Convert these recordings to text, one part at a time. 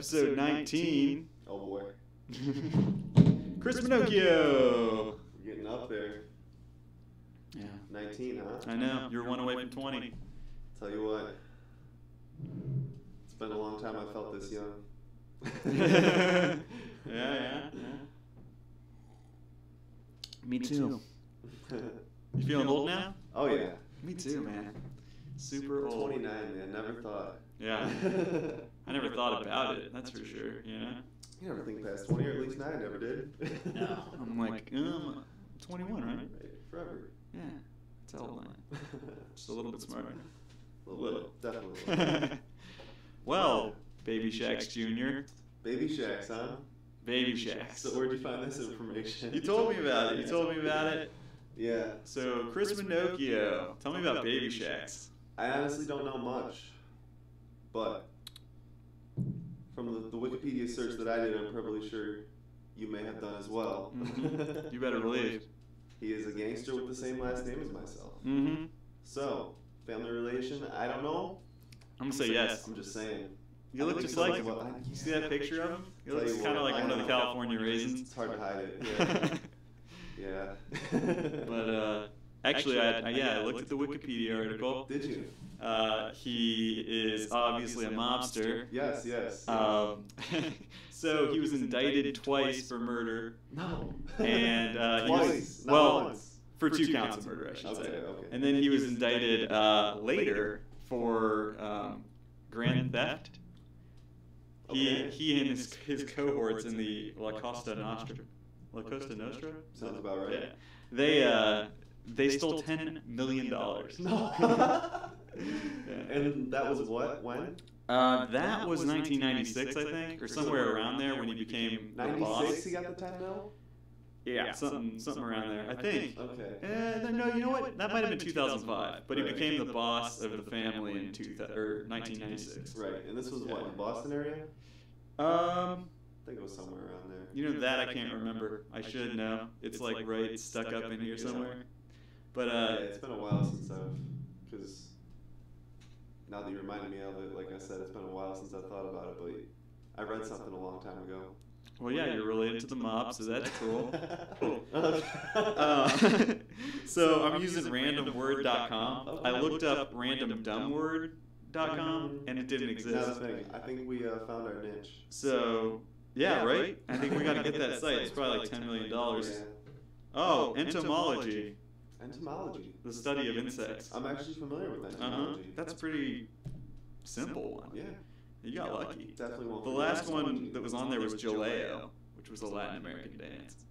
episode 19. Oh boy. Chris Manocchio. We're getting up there. Yeah. 19, huh? I know. You're one away from 20. Tell you what. It's been a long time I felt this young. Yeah. Me too. You feeling old now? Oh yeah. Me too, man. Super old. 29, man. Never thought. Yeah. I never thought about it, that's for sure, you know? You never think past 20, or at least I never did. No. I'm like, 21, right? Forever. Yeah. It's a old man. Just a little bit smarter. A little. Definitely. Well, Baby Shaqs Jr. Baby Shaqs, huh? Baby Shaqs. So where'd you find this information? You told me about it. Yeah. So, Chris Manocchio, tell me about Baby Shaqs. I honestly don't know much, but from the Wikipedia search that I did, I'm probably sure you may have done as well. Mm-hmm. You better believe. He is a gangster with the same last name as myself. Mm-hmm. So, family relation, I don't know. I'm going to say yes. I'm just saying. You look just like him. You see that picture of him? He looks kind of like one of the California raisins. It's hard to hide it. Yeah. But actually, I looked at the Wikipedia article. Did you? He is obviously a mobster. Yes. So he was indicted twice for murder. No. And twice. For two counts of murder, I should say. Okay. And then he was indicted later for grand theft. He and his cohorts in the La Costa Nostra. Sounds about right. Yeah. They stole $10 million. No. And that was what? When? That was 1996, I think, or somewhere around there when he became the boss. 96 he got the 10 mil? Yeah, something around there, I think. Okay. No, you know what? That might have been 2005, but he became the boss of the family in 1996. Right, and this was what, in the Boston area? I think it was somewhere around there. You know that I can't remember. I should know. It's like right stuck up in here somewhere. But yeah, it's been a while since because now that you reminded me of it, like I said, it's been a while since I thought about it, but I read something a long time ago. Well, yeah, you're related to the mob, so that's cool. So I'm using randomword.com. Okay. I looked up randomdumbword.com, and it didn't exist. That's the thing. I think we found our niche. So, yeah, right? I think we got to get that site. It's probably like $10 million. Yeah. Oh, entomology. Entomology. The study of insects. I'm actually familiar with entomology. That's a pretty simple one. Yeah. You got lucky. Definitely won't. The last one that was on there was Jaleo, which was a Latin American dance.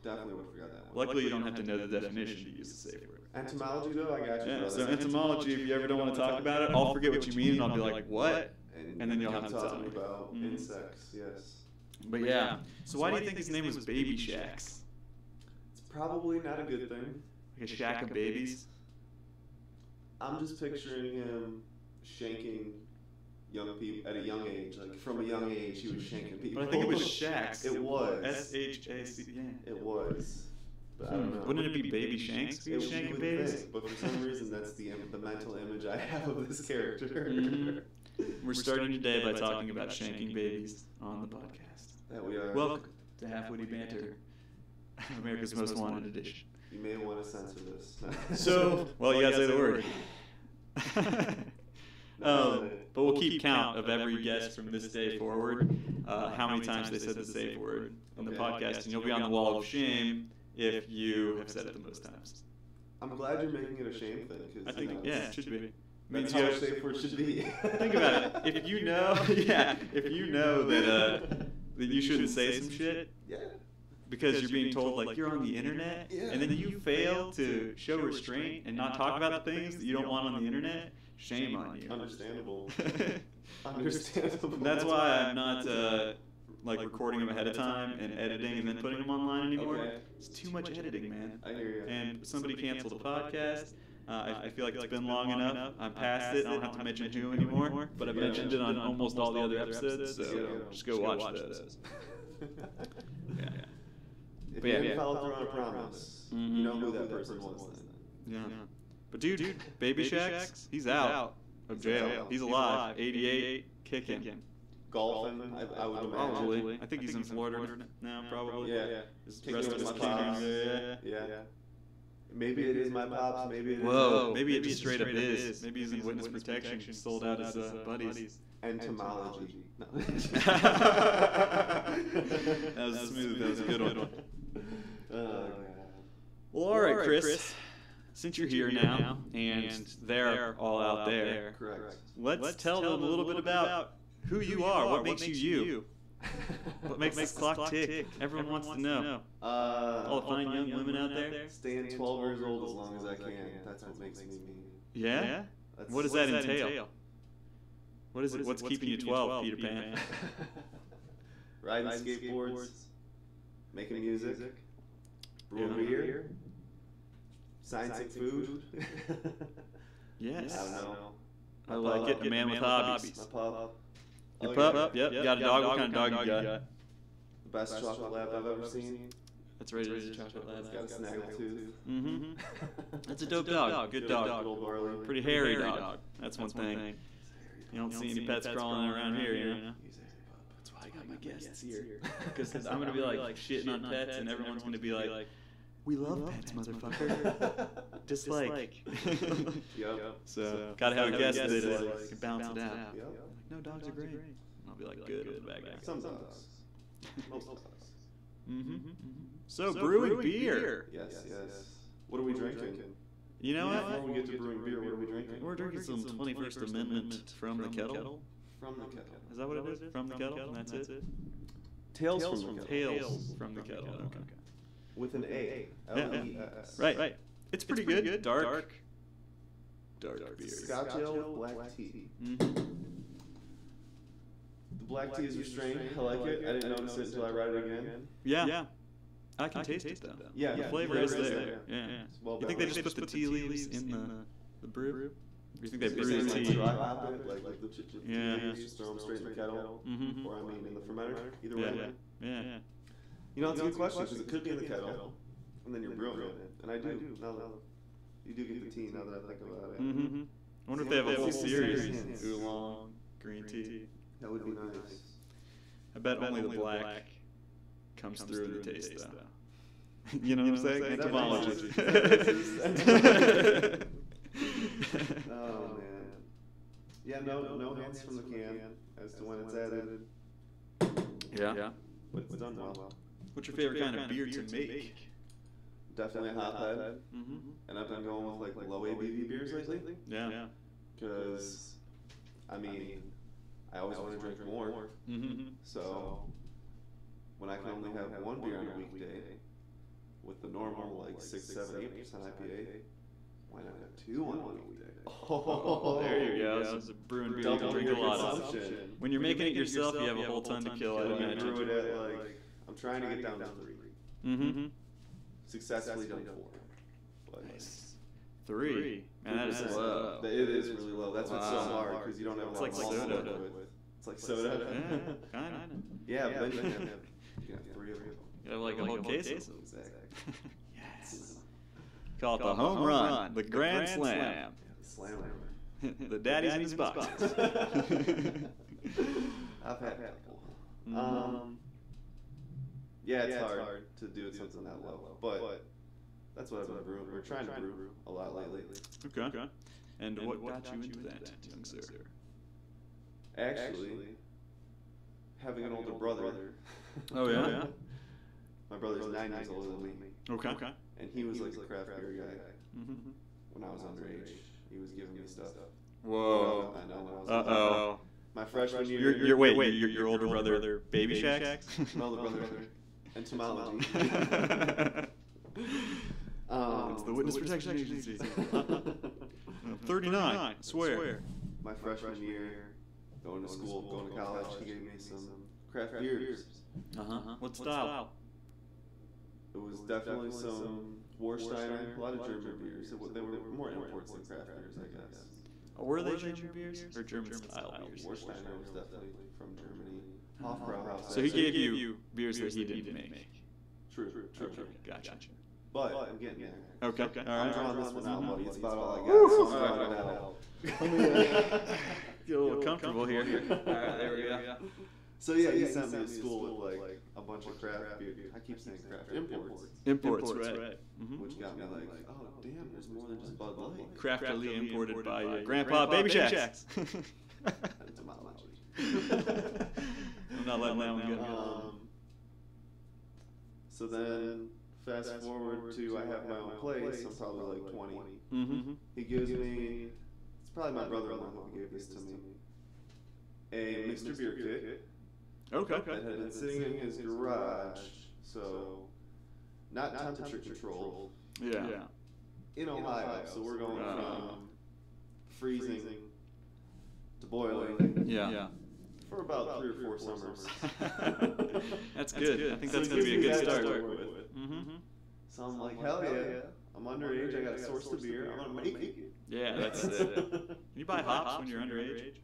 Definitely would have forgot that one. Luckily, you don't have to know the definition to use the safe word. Entomology, though, I got you. Yeah, so entomology, if you ever don't want to talk about it, I'll forget what you mean, and I'll be like, what? And then you'll have to tell me. About insects, yes. But yeah, so why do you think his name was Baby Shaqs? It's probably not a good thing. Like a shack of babies? I'm just picturing him shanking young people at a young age. Like from a young age, he was shanking people. But I think it was Shaqs. It was. S-H-A-C, yeah. It was. But I don't know. Wouldn't it be Baby Shanks? He was shanking babies? Think, but for some reason, that's the mental image I have of this character. Mm-hmm. We're starting today by talking about shanking babies on the podcast. That we are. Welcome to Half Witty Banter, America's Most Wanted edition. You may want to censor this. So, well, you gotta say the word. But we'll keep count of every guest from this day forward, how many times they said the safe word on the podcast, and you'll be on the wall of shame if you have said it the most times. I'm glad you're making it a shame thing. I think, yeah, it should be. That's how a safe word should be. Think about it. If you know, that you shouldn't say some shit, because you're being told like you're on the internet, and then you fail to show restraint and not talk about the things that you don't want on the internet, shame on you. Understandable. Understandable. That's why I'm not like recording them ahead of time and editing and then putting them online anymore. Okay. It's too much editing, man. I hear you. And somebody canceled the podcast. I feel like it's been long enough. I'm past it. I don't have to mention who anymore. But I've mentioned it on almost all the other episodes, so just go watch those. Yeah. If you didn't follow through on a promise, you know who that person was then. Yeah. But dude, Baby Shaqs, he's out of jail. He's alive. 88, kicking. golfing, I would imagine. Probably. I think he's in Florida now, probably. Yeah. His Taking rest him of his to team pops. there. Yeah. Maybe it is my pops, maybe it is. Whoa, maybe it just straight up is. Maybe he's in witness protection, sold out his buddies. Entomology. No. That was smooth. That was a good one. God. Well, all right, Chris. Since you're here now, and they're all out there, Correct. let's tell them a little bit about who you are. What makes you you? What makes this clock tick? Everyone wants to know. All the fine young women out there. Staying 12 years old as long as I can. That's what makes me me. Yeah? What does that entail? What is it? What's keeping you 12, Peter Pan? Riding skateboards, making music, brewing beer, sciencing food. Yes. I don't know. I like it. A man with hobbies. My pup. Your pup? Yep. You got a dog? What kind of dog you got? The best chocolate lab I've ever seen. That's right. It is a chocolate lab. It's got a snaggle too. Mm-hmm. That's a dope dog. Good dog. Good old Barley. Pretty hairy dog. That's one thing. You don't see any pets crawling around here, you know? That's why I got my guests here. Because I'm going to be like shitting on pets, and everyone's going to be like, we love pets, motherfucker. Just like. Yep. So, gotta have a guest that can balance it out. Yep. No, dogs are great. I'll be like, good with the bad guy. Some dogs. Most dogs. Mm-hmm. So, brewing beer. Yes. What are we drinking? You know Before what? we get to brewing beer, what are we drinking? We're drinking some 21st Amendment from the kettle. From the kettle. Is that what it is? From the kettle? And that's it? Tales from the kettle. Tales from the kettle. Okay. With an A. L-E-S. Right. It's pretty good. Dark beer. Scotch ale with black tea. Mm-hmm. The black tea is restrained. I like it. I didn't notice it until I read it again. Yeah. I can taste it though. Yeah. The flavor is there. Yeah. Well, You think they just put the tea leaves in the brew? Or you think they brew Is the it tea? dry hop it? Like the tea leaves, just throw them straight in the kettle? Mm-hmm. Or I mean in the fermenter? Either way. Yeah. You know, it's a good question because it could be in the kettle, and then you're brewing it. And I do. Now that you do get the tea. Now that I think about it. Mm-hmm. I wonder if they have a whole series. Oolong, green tea. That would be nice. I bet only the black comes through in the taste, though. You know what I'm saying? Entomology. Oh man. Yeah, no hints from the can as to when it's added. Yeah. But it's done well. What's your favorite kind of beer to make? Definitely a hothead. Mm-hmm. And I've been going with like low ABV beers lately. Yeah. Because, I mean, I always want to drink more. Mm-hmm. So, when I can only have one beer on a weekday, with the normal like 6, 7, 8% IPA, why not have two on one weekday? Oh, there you go. So it's a brewing beer you can drink a lot of. When you're making it yourself, you have a whole ton to kill, I I imagine. brew it at like, I'm trying to get down to 3. Mm-hmm. Successfully done 4. But Nice. 3. Man, that is low. It is really low. That's what's so hard because you don't have a lot It's like of malt to soda. work with. It's like soda. Yeah, kind of. Yeah, but then you can have 3 of them. You have like a whole case of them. Exactly. Yes. Call it the home run, the grand slam. Yeah, the slam hammer. The daddy's in his box. I've had a couple. Yeah, it's hard to do it something that low, but that's what I've been brewing. We're trying to brew a lot lately. Okay. And what got you into that, young sir? Actually, having an older brother. Oh yeah. My brother's 9 years older than me. Okay. And he was like a craft beer guy. Mm-hmm. When I was underage, he was giving me stuff. Whoa. I know. When I was Uh-oh. my freshman year. Your older brother, Baby Shacks? My older brother. Entomology. It's the Witness Protection Agency. 39, I swear. My freshman year, going to school, going to college, he gave me some craft beers. What style? It was definitely some Warsteiner, a lot of German beers. They were more imports than craft beers, I guess. Were they German beers or German style beers? Warsteiner was definitely from Germany. Hofbrauhaus. So he gave you beers that he didn't make. True. Gotcha. But I'm getting there. Okay. All I'm right. drawing this one out, buddy. It's about all I got. So I'm drawing it out. Get a little comfortable here. All right, there we go. So yeah, he sent me to school with like a bunch of craft beer. I keep saying craft imports. Imports, right. Which got me like, oh damn, there's more than just Bud Light. Craftily imported by your grandpa Baby Shacks. I'm not letting that one go. So then, fast forward to I have my own place. I'm probably like 20. He gives me, it's probably my brother-in-law who gave this to me, a mixed beer kit. Okay. That had been sitting in his garage, so not temperature controlled. Yeah. In Ohio, so we're going from freezing to boiling. Yeah. For about 3 or 4 summers. That's good. I think that's going to be a good start. So I'm like, hell yeah. I'm underage. I got to source the beer. I'm going to make it. Yeah, that's it. Can you buy hops when you're underage?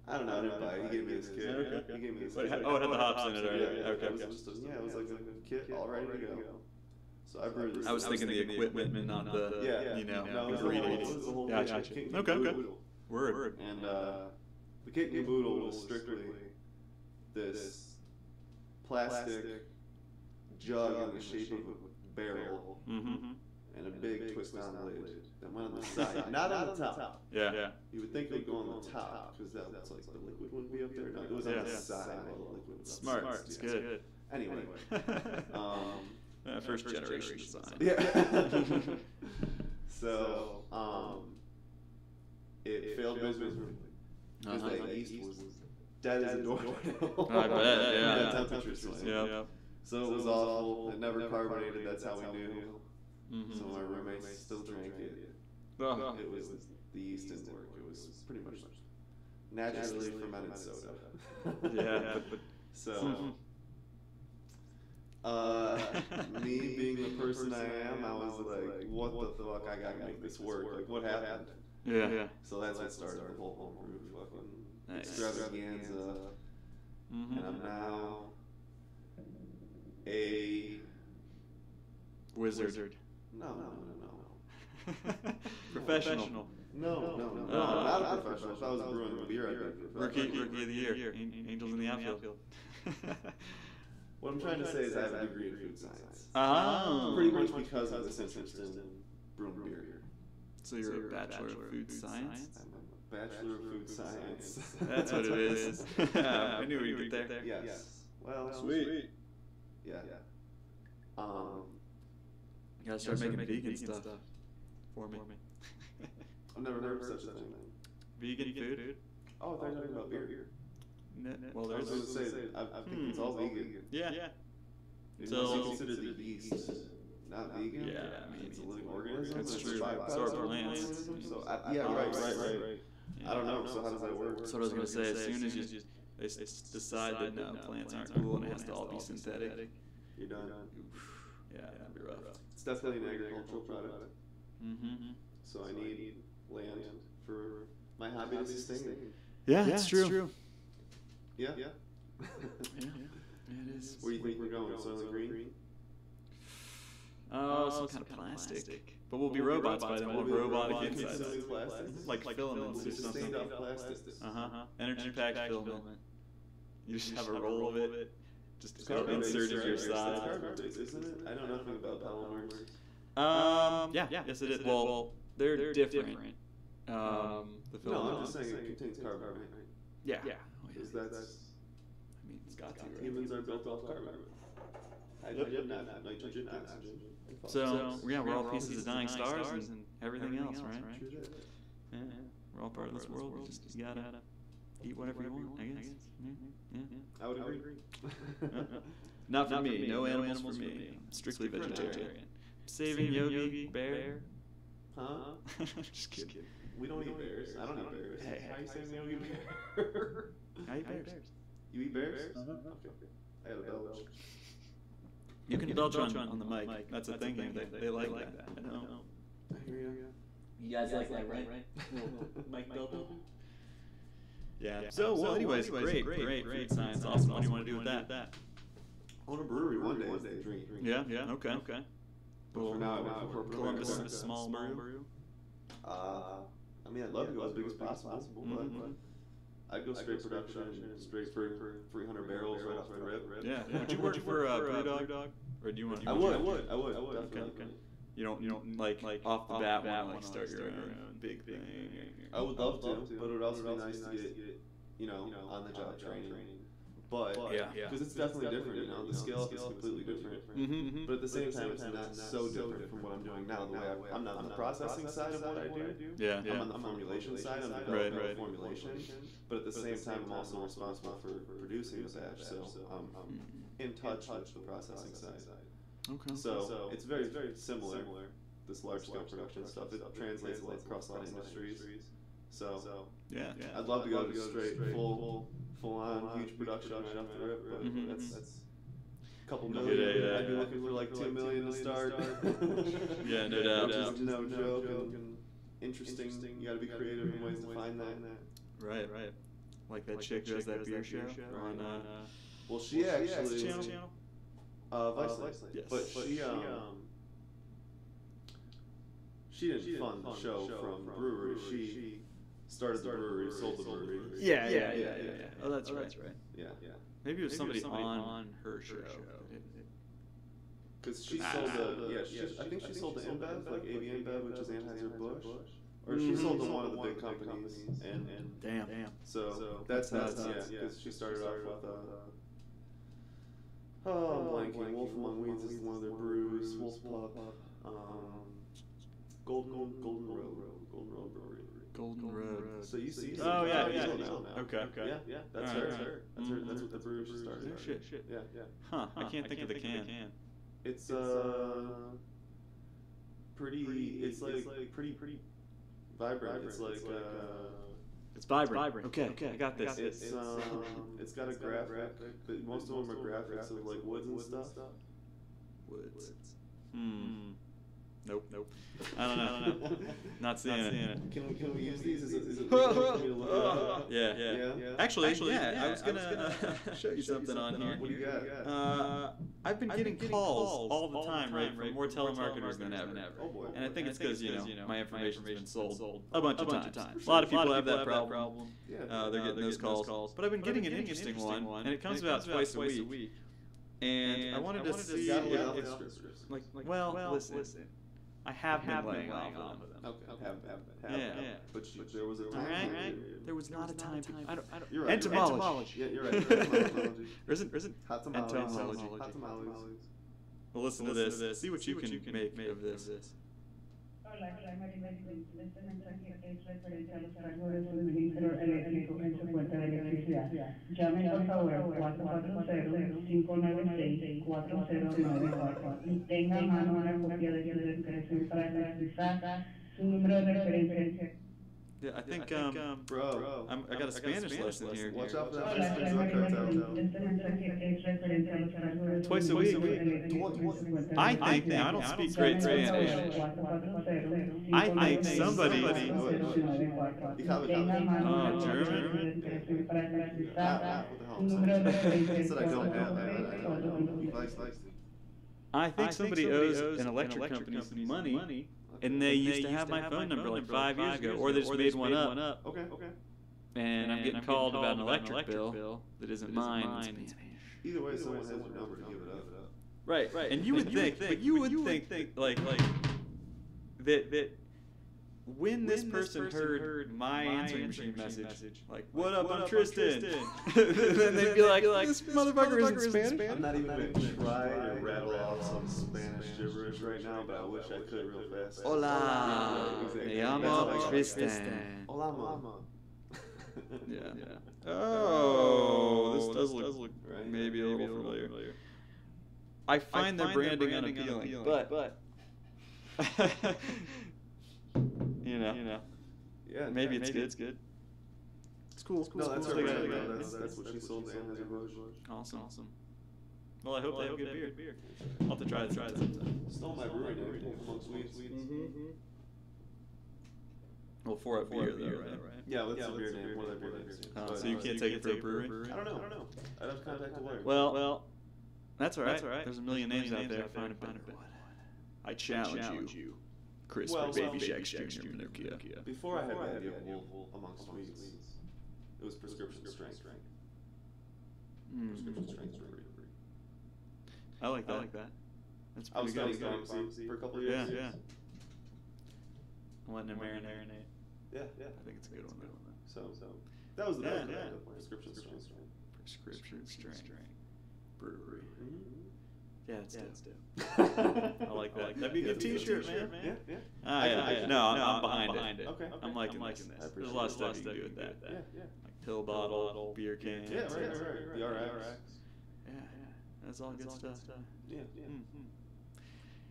I don't know. I didn't buy it. He gave me this kit. Okay. He gave me this kit. Oh, it had the hops in it already. Okay. It was like a kit all ready to go. So I brewed this. I was thinking the equipment, not the, ingredients. Gotcha. Okay. Word. And the kit and caboodle was strictly this plastic jug in the shape of a barrel and a big twist on lid that went on the side, not on the top. Yeah. You would think it would go on the top because that's like the liquid wouldn't be up there. No, it was on the side while the liquid was Smart. up. It's good. Anyway. First generation design. Yeah. So, it failed miserably. Because the yeast was dead as a doornail. I bet, yeah. Temperature swing. Yeah. So it was awful. It never carbonated. That's how we knew. So my roommates still drank it. It was the yeast didn't work. It was pretty much naturally fermented soda. Yeah. So, me being the person I am, I was like, what the fuck? I gotta make this work. Like, what happened? Yeah. So that's what started the whole homebrew fucking extravaganza. And I'm now a wizard. No. Professional. No, not a professional. If I was brewing beer, I'd be Rookie of the year. Angels in the outfield. What I'm trying to say is I have a degree in food science. Oh. Pretty much because of this interest in brewing beer. So you're a bachelor of food science? I'm a bachelor of food science. That's what it is. I knew we'd get there. Yes. Well, sweet. Yeah. You gotta start making vegan stuff for me. I've never heard of such a thing. Vegan food? Oh, I thought you were talking about beer. Well, I was going to say, I think it's all vegan. Yeah. So consider the yeast not vegan? Yeah, I mean, it's a living organism. That's It's true. a So are plants. So, right. I don't know. So how does that work? So what I was gonna say, as soon as they decide that no, plants aren't cool and it has to all be synthetic, you're done. Yeah, that'd be rough. It's definitely an agricultural product. Mm-hmm. So I need land for my hobby to sustain me. Yeah, it's true. Yeah. Yeah, it is. Where do you think we're going? Soylent Green? Oh, some kind of plastic. But we'll be robots by then. We'll have robotic insides. Like filaments or something. Energy packed filament. You just have a roll of it. Just go insert it your side. Isn't it? I know nothing about polymers. Yeah, yes it is. Well, they're different. The filament. No, I'm just saying it contains carbon, right? Yeah. Because that's... I mean, it's got to, right? Humans are built off carbon. Nitrogen, oxygen. So, yeah, we're all pieces of dying stars and everything else, right? Yeah, we're all part of this world. You gotta eat whatever you want, I guess. Yeah. I would agree. Not for me. No animals for me. I'm strictly vegetarian. Saving Yogi Bear. Huh? Just kidding. We don't eat bears. I don't eat bears. Hey. How are you saying Yogi Bear? I eat bears. You eat bears? Okay. I had a belch. You can belch on the mic. That's a thing. They like that. I know. I hear you. You guys like that, right? Mike belching? Yeah. So, well, anyways, great. Food science. Awesome. What do you want to do with that? I want a brewery one day. Drink. Yeah. Okay. But for now, Columbus Small Brew. I mean, I'd love to go as big as possible, but I'd go straight production, straight for 300 barrels right off the rip. Yeah. Would you work for Brewdog? Or do you want? I would, definitely. Okay. You don't like off the bat want to start your own big thing. I would love to, but it would also be nice to get, on the job training. But because it's definitely different, the scale up is completely different. But at the same time, it's not so different from what I'm doing now. The way I'm not on the processing side of what I do. Yeah. I'm on the formulation side. I'm developing the formulation. But at the same time, I'm also responsible for producing the batch. So I'm in touch with the processing side. Okay. So it's very, very similar. This large scale production stuff. It translates a lot across a lot of industries. So yeah, I'd love to go to straight full on huge production right off the rip. But that's a couple million. I'd be looking for like 2 million to start. Yeah, no doubt. Which is no joke and interesting. You got to be creative in ways to find that. Right. Like that chick who has that beer show on. Well, she actually. Channel. Vice. Yes. But she didn't fund the show from the brewery. She started the brewery, sold the brewery. Yeah. Oh, that's right. Yeah. Maybe it was somebody on her show. Because she sold I think she sold to InBev, like AB InBev, which is Anheuser-Busch. Or she sold to one of the big companies. And damn. So that's because she started off with I'm blanking. Wolf Among Weeds is one of their brews. Wolf Pup. Golden Road Brewery. Golden Road. So you see. Oh yeah. Okay. Yeah. That's her. That's what the brewery she started. Shit. Yeah. Huh. I can't think of the can. It's pretty. It's like pretty vibrant. It's like it's vibrant. Okay. I got this. It's got a graphic. But most of them are graphics of like woods and stuff. Woods. Nope. I don't know. Not seeing it. Can we use these? Is it for me to look up? Yeah. Actually, I was gonna show you something on here. What do you got? I've been getting calls all the time, right, from more telemarketers than ever. Oh boy. And I think it's because my information's been sold a bunch of times. A lot of people have that problem. They're getting those calls. But I've been getting an interesting one, and it comes about twice a week. And I wanted to see if, well, listen. I have been laying off of them. Okay, But there was a time. Right? There was not a time. You're right. Entomology. Yeah, you're right. Entomology. Isn't Hot entomology. Well, listen to this. See what you can make of this. Hola, este mensaje es referente a los cargos de suministro eléctrico en su cuenta de electricidad. Llamen por favor 440-596-4094 y tenga a mano una copia de su descripción para analizar su número de referencia. Yeah, I think, bro, I got a Spanish lesson here. Watch out for that. Twice a week. I think, I don't speak great Spanish. I think somebody. German? I think somebody owes an electric company some money. And they used to have my phone number like 5 years ago, or they just made one up. Okay. And I'm getting called about an electric bill that isn't mine. Either way, someone has your number to give it up. Right. And you would think, like that when this person heard my answering machine message, like, "What up, I'm Tristan," then they'd be like, "This motherfucker isn't Spanish." I'm not even going to try to rattle off some Spanish gibberish right now, but I wish I could real fast. Hola, me llamo Tristan. Hola, mama. Yeah. Oh, this does look maybe a little familiar. I find their branding unappealing, but you know, yeah, maybe it's good. It's cool. No, that's her brand. That's what she sold to Anheuser-Busch. Awesome. Well, I hope they have good beer. I'll have to try it sometime. Stole my brewery name amongst weeds. Well, for a beer, though, right? Yeah, that's a beer name. One of their beer names. So you can't take it for a brewery? I don't know. I'd have to contact the lawyer. Well, that's all right. There's a million names out there. Find a better one. I challenge you. Chris Baby Shacks Jr. Manocchio. Before I had the idea of Wolf amongst weeds, It was prescription strength. Mm. Prescription strength. I like that. That's I was pretty studying good. pharmacy for a couple of years. Yeah. I'm letting it marinate. Yeah. I think it's a good one though. So that was the Yeah, best. yeah. Prescription strength. Prescription strength brewery. Mm-hmm. Yeah, that's dope. I like that. That'd be a good T-shirt, man. Yeah. No, I'm behind it. Okay. I'm liking this. There's a lot of stuff you can do with that. Yeah. Like pill bottle, beer can. Yeah, right. The RX. Yeah. That's all good stuff. Yeah. Mm-hmm.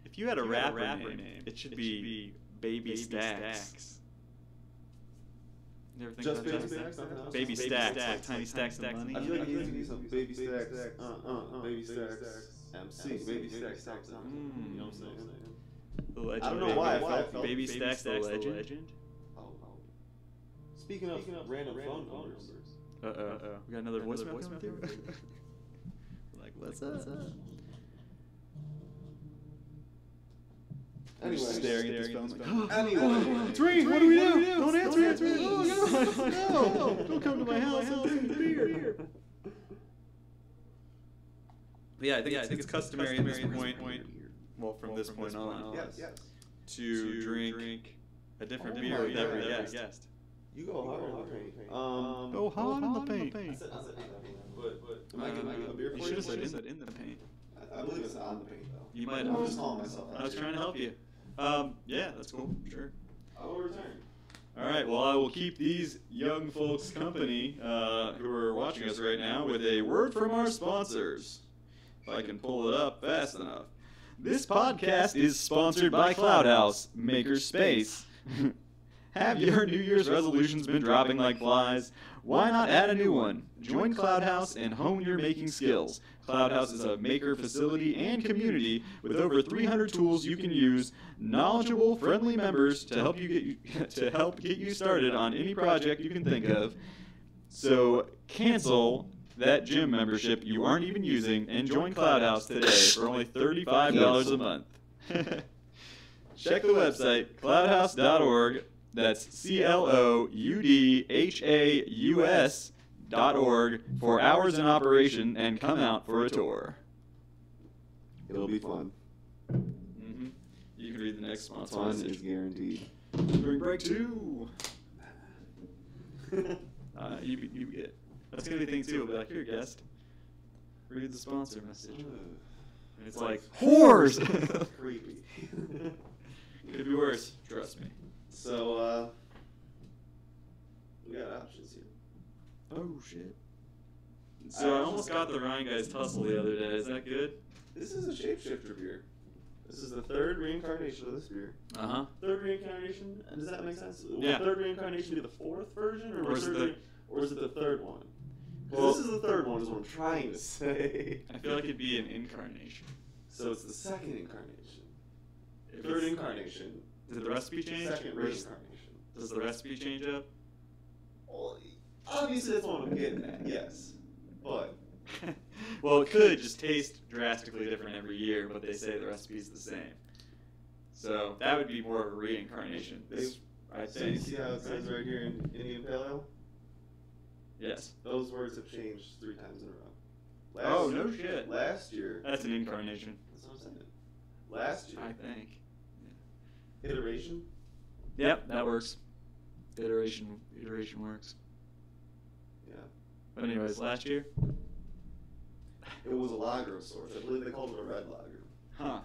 If you had a rapper name, it should be Baby Stacks. You ever think Just about baby that? stacks? Baby stacks, like tiny stacks of money. I feel like you need some baby stacks. Baby stacks. MC. Baby stacks. You know what I'm saying? The legend. I don't know why I felt Baby Stacks, the legend. Oh. Speaking of random phone numbers. We got another voicemail coming through. Like, what's up? Anyway, staring at this phone. Anyway, it's ringing. What do we do? Don't answer it. Oh, no. Don't come to my house. I'm drinking beer. Yeah, I think it's customary at this point. Well, from this point on, yes. to drink a different beer with every guest. You go hard on the paint. Go hard on the paint. I said, but am I getting a beer for you? You should have said in the paint. I believe it's on the paint though. You might I'm have. just calling myself out. I was trying to help you. Yeah, that's cool. Sure. I will return. All right. Well, I will keep these young folks company who are watching us right now with a word from our sponsors. If I can pull it up fast enough. This podcast is sponsored by CloudHouse, Makerspace. Have your New Year's resolutions been dropping like flies? Why not add a new one? Join CloudHouse and hone your making skills. CloudHouse is a maker facility and community with over 300 tools you can use, knowledgeable, friendly members to help get you started on any project you can think of. So cancel that gym membership you aren't even using and join CloudHouse today for only $35 a month. Check the website, cloudhouse.org. That's CLOUDHAUS.org for hours in operation and come out for a tour. It'll be fun. Mm-hmm. You can read the next sponsor. Fun is guaranteed. Spring break 2. You get. That's gonna be things too. It'll be like, here, guest. Read the sponsor message. And it's like, whores! Creepy. Could be worse. Trust me. So, we got options here. Oh, shit. So I almost got the Ryan Guys tussle the other day. Is that good? This is a shapeshifter beer. This is the third reincarnation of this beer. Uh-huh. Third reincarnation? And does that make sense? Yeah. Will the third reincarnation be the fourth version? Or is it the third one? Well, this is the third one is what I'm trying to say. I feel like it'd be an incarnation. So it's the second incarnation. If Third it's- incarnation. Did the recipe change? Second reincarnation. Does the recipe change up? Well, obviously that's what I'm getting at, yes. But Well, it could just taste drastically different every year, but they say the recipe's the same. So that would be more of a reincarnation. This, I so you think. see how it says right here in Indian Pale Ale? Yes. Those words have changed 3 times in a row. Oh, no shit. Last year. That's an incarnation. That's what I'm saying. Last year. I think. Iteration. Yep, that works. Iteration works. Yeah. But anyways, last year. It was a lager of sorts. I believe they called it a red lager. Huh.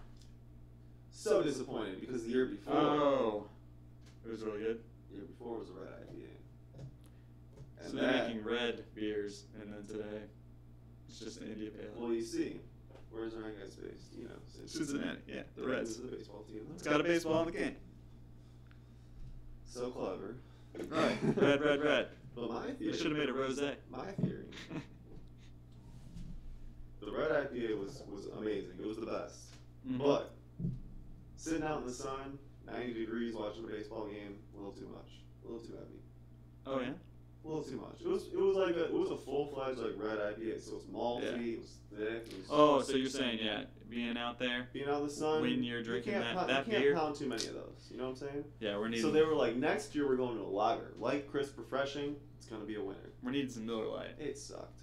So disappointed because the year before. Oh. It was really good. The year before was a red IPA. And So they're making red beers, and then today it's just an India Pale Ale. Well, you see, where's Ryan Guys based? You know, Cincinnati. Yeah, the Reds. Is the baseball team. It's got a baseball on the can. So clever. Right. Red. But my They theory. should have made a rosé. My theory. The red IPA was amazing. It was the best. Mhm. But sitting out in the sun, 90 degrees, watching a baseball game, a little too much. A little too heavy. Oh yeah. A little too much. It was like it was a full-fledged like red IPA, so it was malty, it was thick. It was so you're saying being out there, being out in the sun when you're drinking that you beer. can't pound too many of those. You know what I'm saying? Yeah, we're needing. So they were like, next year we're going to a lager, light, crisp, refreshing. It's gonna be a winner. We're needing some Miller Lite. It sucked.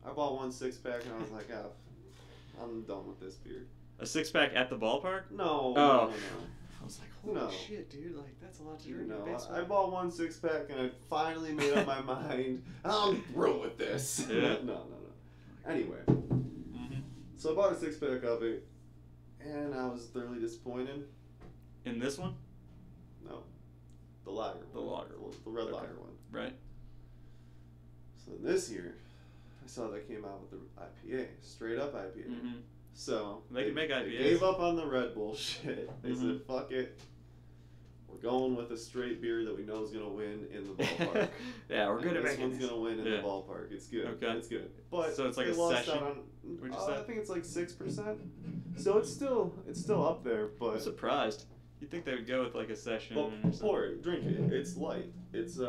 I bought 1 6-pack and I was like, oh, I'm done with this beer. A 6-pack at the ballpark? No. Oh. No. I was like, holy No. shit, dude! Like that's a lot to You drink. know, in baseball. I bought 1 6-pack and I finally made up my mind. I'm through with this. Yeah. No. Anyway, Mm-hmm. so I bought a 6-pack of it, and I was thoroughly disappointed. In this one? No, the lager. The lager one. The red Okay. lager one. Right. So this year, I saw they came out with the IPA, straight up IPA. Mm-hmm. So They can make They IPAs. gave up on the Red Bull shit. They Mhm. said, "Fuck it, we're going with a straight beer that we know is gonna win in the ballpark." Yeah, we're good at This making one's this. gonna win in Yeah. the ballpark. It's good. Okay. It's good. But So it's like they a lost session? out on. What'd you say? I think it's like 6%. So it's still up there, I'm but surprised. You'd think they would go with like a session. well, or something. pour it, drink it. It's light. It's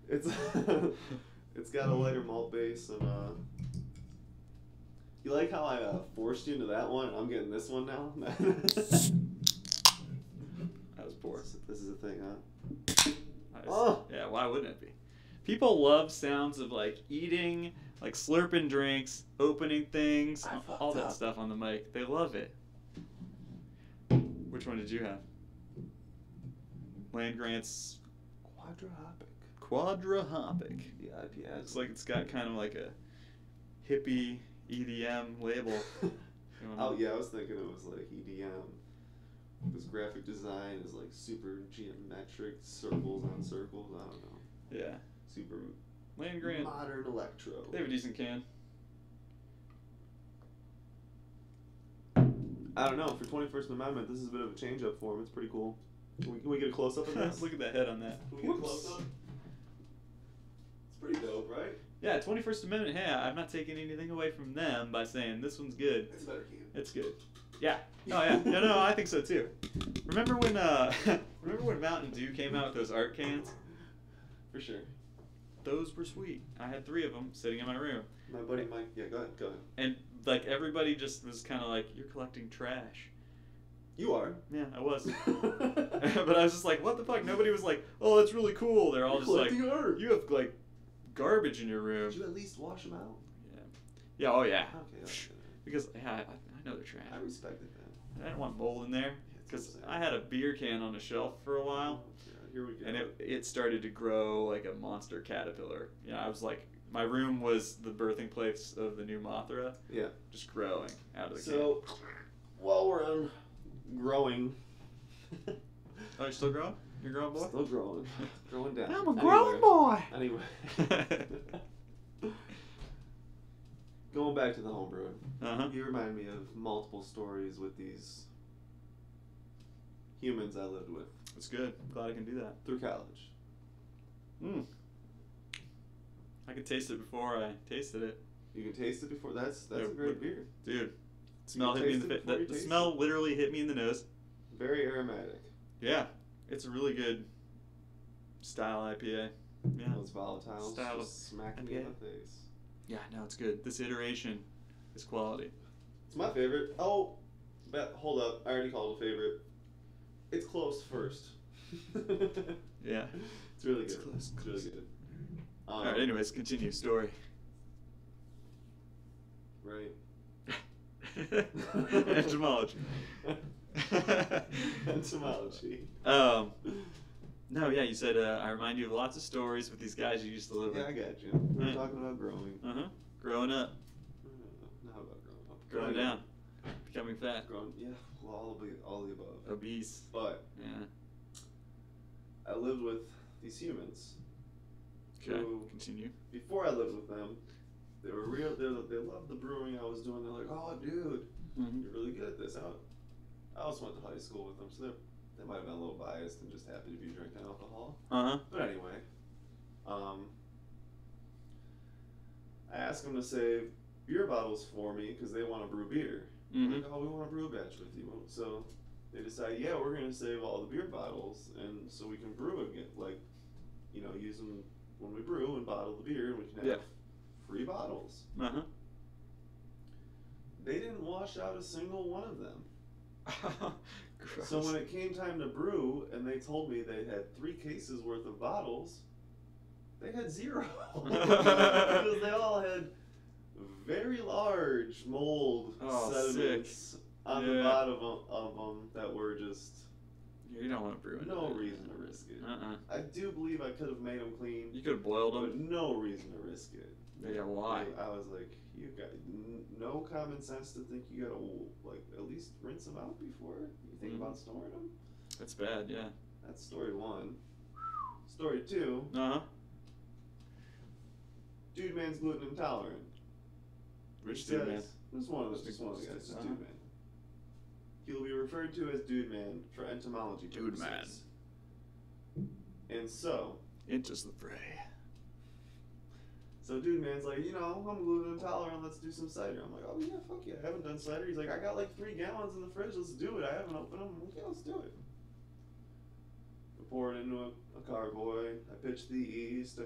it's it's got a lighter malt base and You like how I forced you into that one and I'm getting this one now? That was poor. This is a thing, huh? Nice. Oh. Yeah, why wouldn't it be? People love sounds of like eating, like slurping drinks, opening things, I all fucked that up. stuff on the mic. They love it. Which one did you have? Land Grant's Quadrahopic. The IPA. It's like it's got kind of like a hippie EDM label. Oh yeah, I was thinking it was like EDM. This graphic design is like super geometric, circles on circles. I don't know. Yeah. Super Land Grant. modern electro. They have a decent can. I don't know. For 21st Amendment, this is a bit of a change up for him. It's pretty cool. Can we get a close up of this? Look at that head on that. Can we get a close up? It's pretty dope, right? Yeah, 21st Amendment. Hey, I'm not taking anything away from them by saying this one's good. It's a better can. It's good. Yeah. Oh yeah. No, I think so too. Remember when Mountain Dew came out with those art cans? For sure. Those were sweet. I had 3 of them sitting in my room. My buddy Mike. Yeah, go ahead. And like everybody just was kind of like, "You're collecting trash." You are. Yeah, I was. But I was just like, "What the fuck?" Nobody was like, "Oh, that's really cool." They're all just like, Collecting art. "You have like garbage in your room." Did you at least wash them out? Yeah. Yeah. Oh yeah. Okay. Because yeah, I know they're trash. I respect it, man. I didn't want mold in there because insane. I had a beer can on a shelf for a while. Here we go. And it started to grow like a monster caterpillar. You know, I was like, my room was the birthing place of the new Mothra. Yeah. Just growing out of the So, while we're on growing. can. Oh, you're still growing? You're growing, boy? Still growing. Growing down. I'm a growing boy! Anyway. Going back to the homebrew. Uh-huh. You remind me of multiple stories with these humans I lived with It's good. Glad I can do that. through college. I could taste it before I tasted it. You can taste it before. That's Yeah, a great but- beer. Dude, smell can hit me in taste the it face. before you The taste smell it. literally hit me in the nose. Very aromatic. Yeah. It's a really good style IPA. Yeah. Those volatiles Style just smacking you in IPA. the face. Yeah, no, it's good. This iteration is quality. It's my favorite. Oh, but hold up. I already called it a favorite. It's close first. Yeah. It's really It's good. close, It's really good. Alright, anyways, continue. Story. Right. Entomology. Entomology. No, yeah, you said I remind you of lots of stories with these guys you used to live with. Yeah, I got you. We were Yeah. talking about growing. Uh-huh. Growing up. Not about growing up. Growing down. Becoming fat. Growing, yeah, well, all the above. Obese. But Yeah. I lived with these humans. Okay. who, Continue. before I lived with them, they were real. They loved the brewing I was doing. They're like, "Oh, dude, Mm-hmm. you're really good at this." I also went to high school with them, so they might have been a little biased and just happy to be drinking alcohol. Uh-huh. But anyway, I asked them to save beer bottles for me because they want to brew beer. Mm-hmm. Like, oh, we want to brew a batch with you. So they decide, yeah, we're going to save all the beer bottles, and so we can brew again, like use them when we brew and bottle the beer, and we can have free bottles. Uh-huh. They didn't wash out a single one of them. Gross. So when it came time to brew, and they told me they had 3 cases worth of bottles, they had 0. Because they all had very large mold sediments on the bottom of them that were just... You don't want to brew it. No reason to risk it. I do believe I could have made them clean. You could have boiled them. But no reason to risk it. Yeah, why? I was like, you got no common sense to think you gotta at least rinse them out before you think about storing them. That's bad, yeah. That's story 1. Story 2. Dude man's gluten intolerant. Which dude man? This is one of the guys. Just dude man. He will be referred to as dude man for entomology purposes. Dude man. And so enters the fray. So dude man's like, I'm gluten intolerant, let's do some cider. I'm like, oh yeah, fuck yeah, I haven't done cider. He's like, I got like 3 gallons in the fridge, let's do it. I haven't opened them. I'm like, yeah, let's do it. I pour it into a carboy. I pitch the yeast.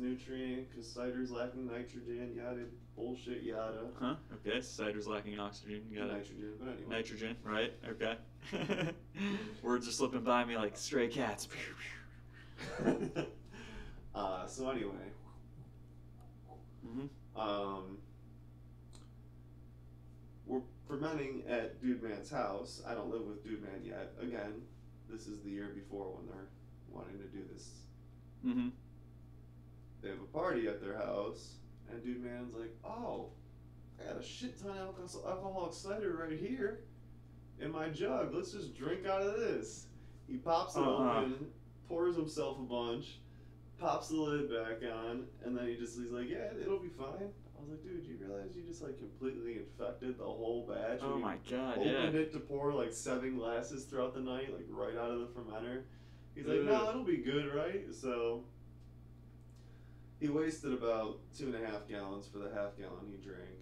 Nutrient, because cider's lacking nitrogen, yada, bullshit, yada. Huh? Okay, cider's lacking oxygen. You got nitrogen, but anyway. Nitrogen, right? Okay. Words are slipping by me like stray cats. So anyway. We're fermenting at Dude Man's house. I don't live with Dude Man yet. Again, this is the year before when they're wanting to do this. They have a party at their house, and Dude Man's like, oh, I got a shit ton of alcoholic cider right here in my jug. Let's just drink out of this. He pops it open, pours himself a bunch, pops the lid back on, and then he's like, yeah, it'll be fine. I was like, dude, you realize you just completely infected the whole batch? Oh my god, opened it to pour 7 glasses throughout the night, right out of the fermenter. He's like, no, it'll be good, right? So he wasted about 2.5 gallons for the half gallon he drank.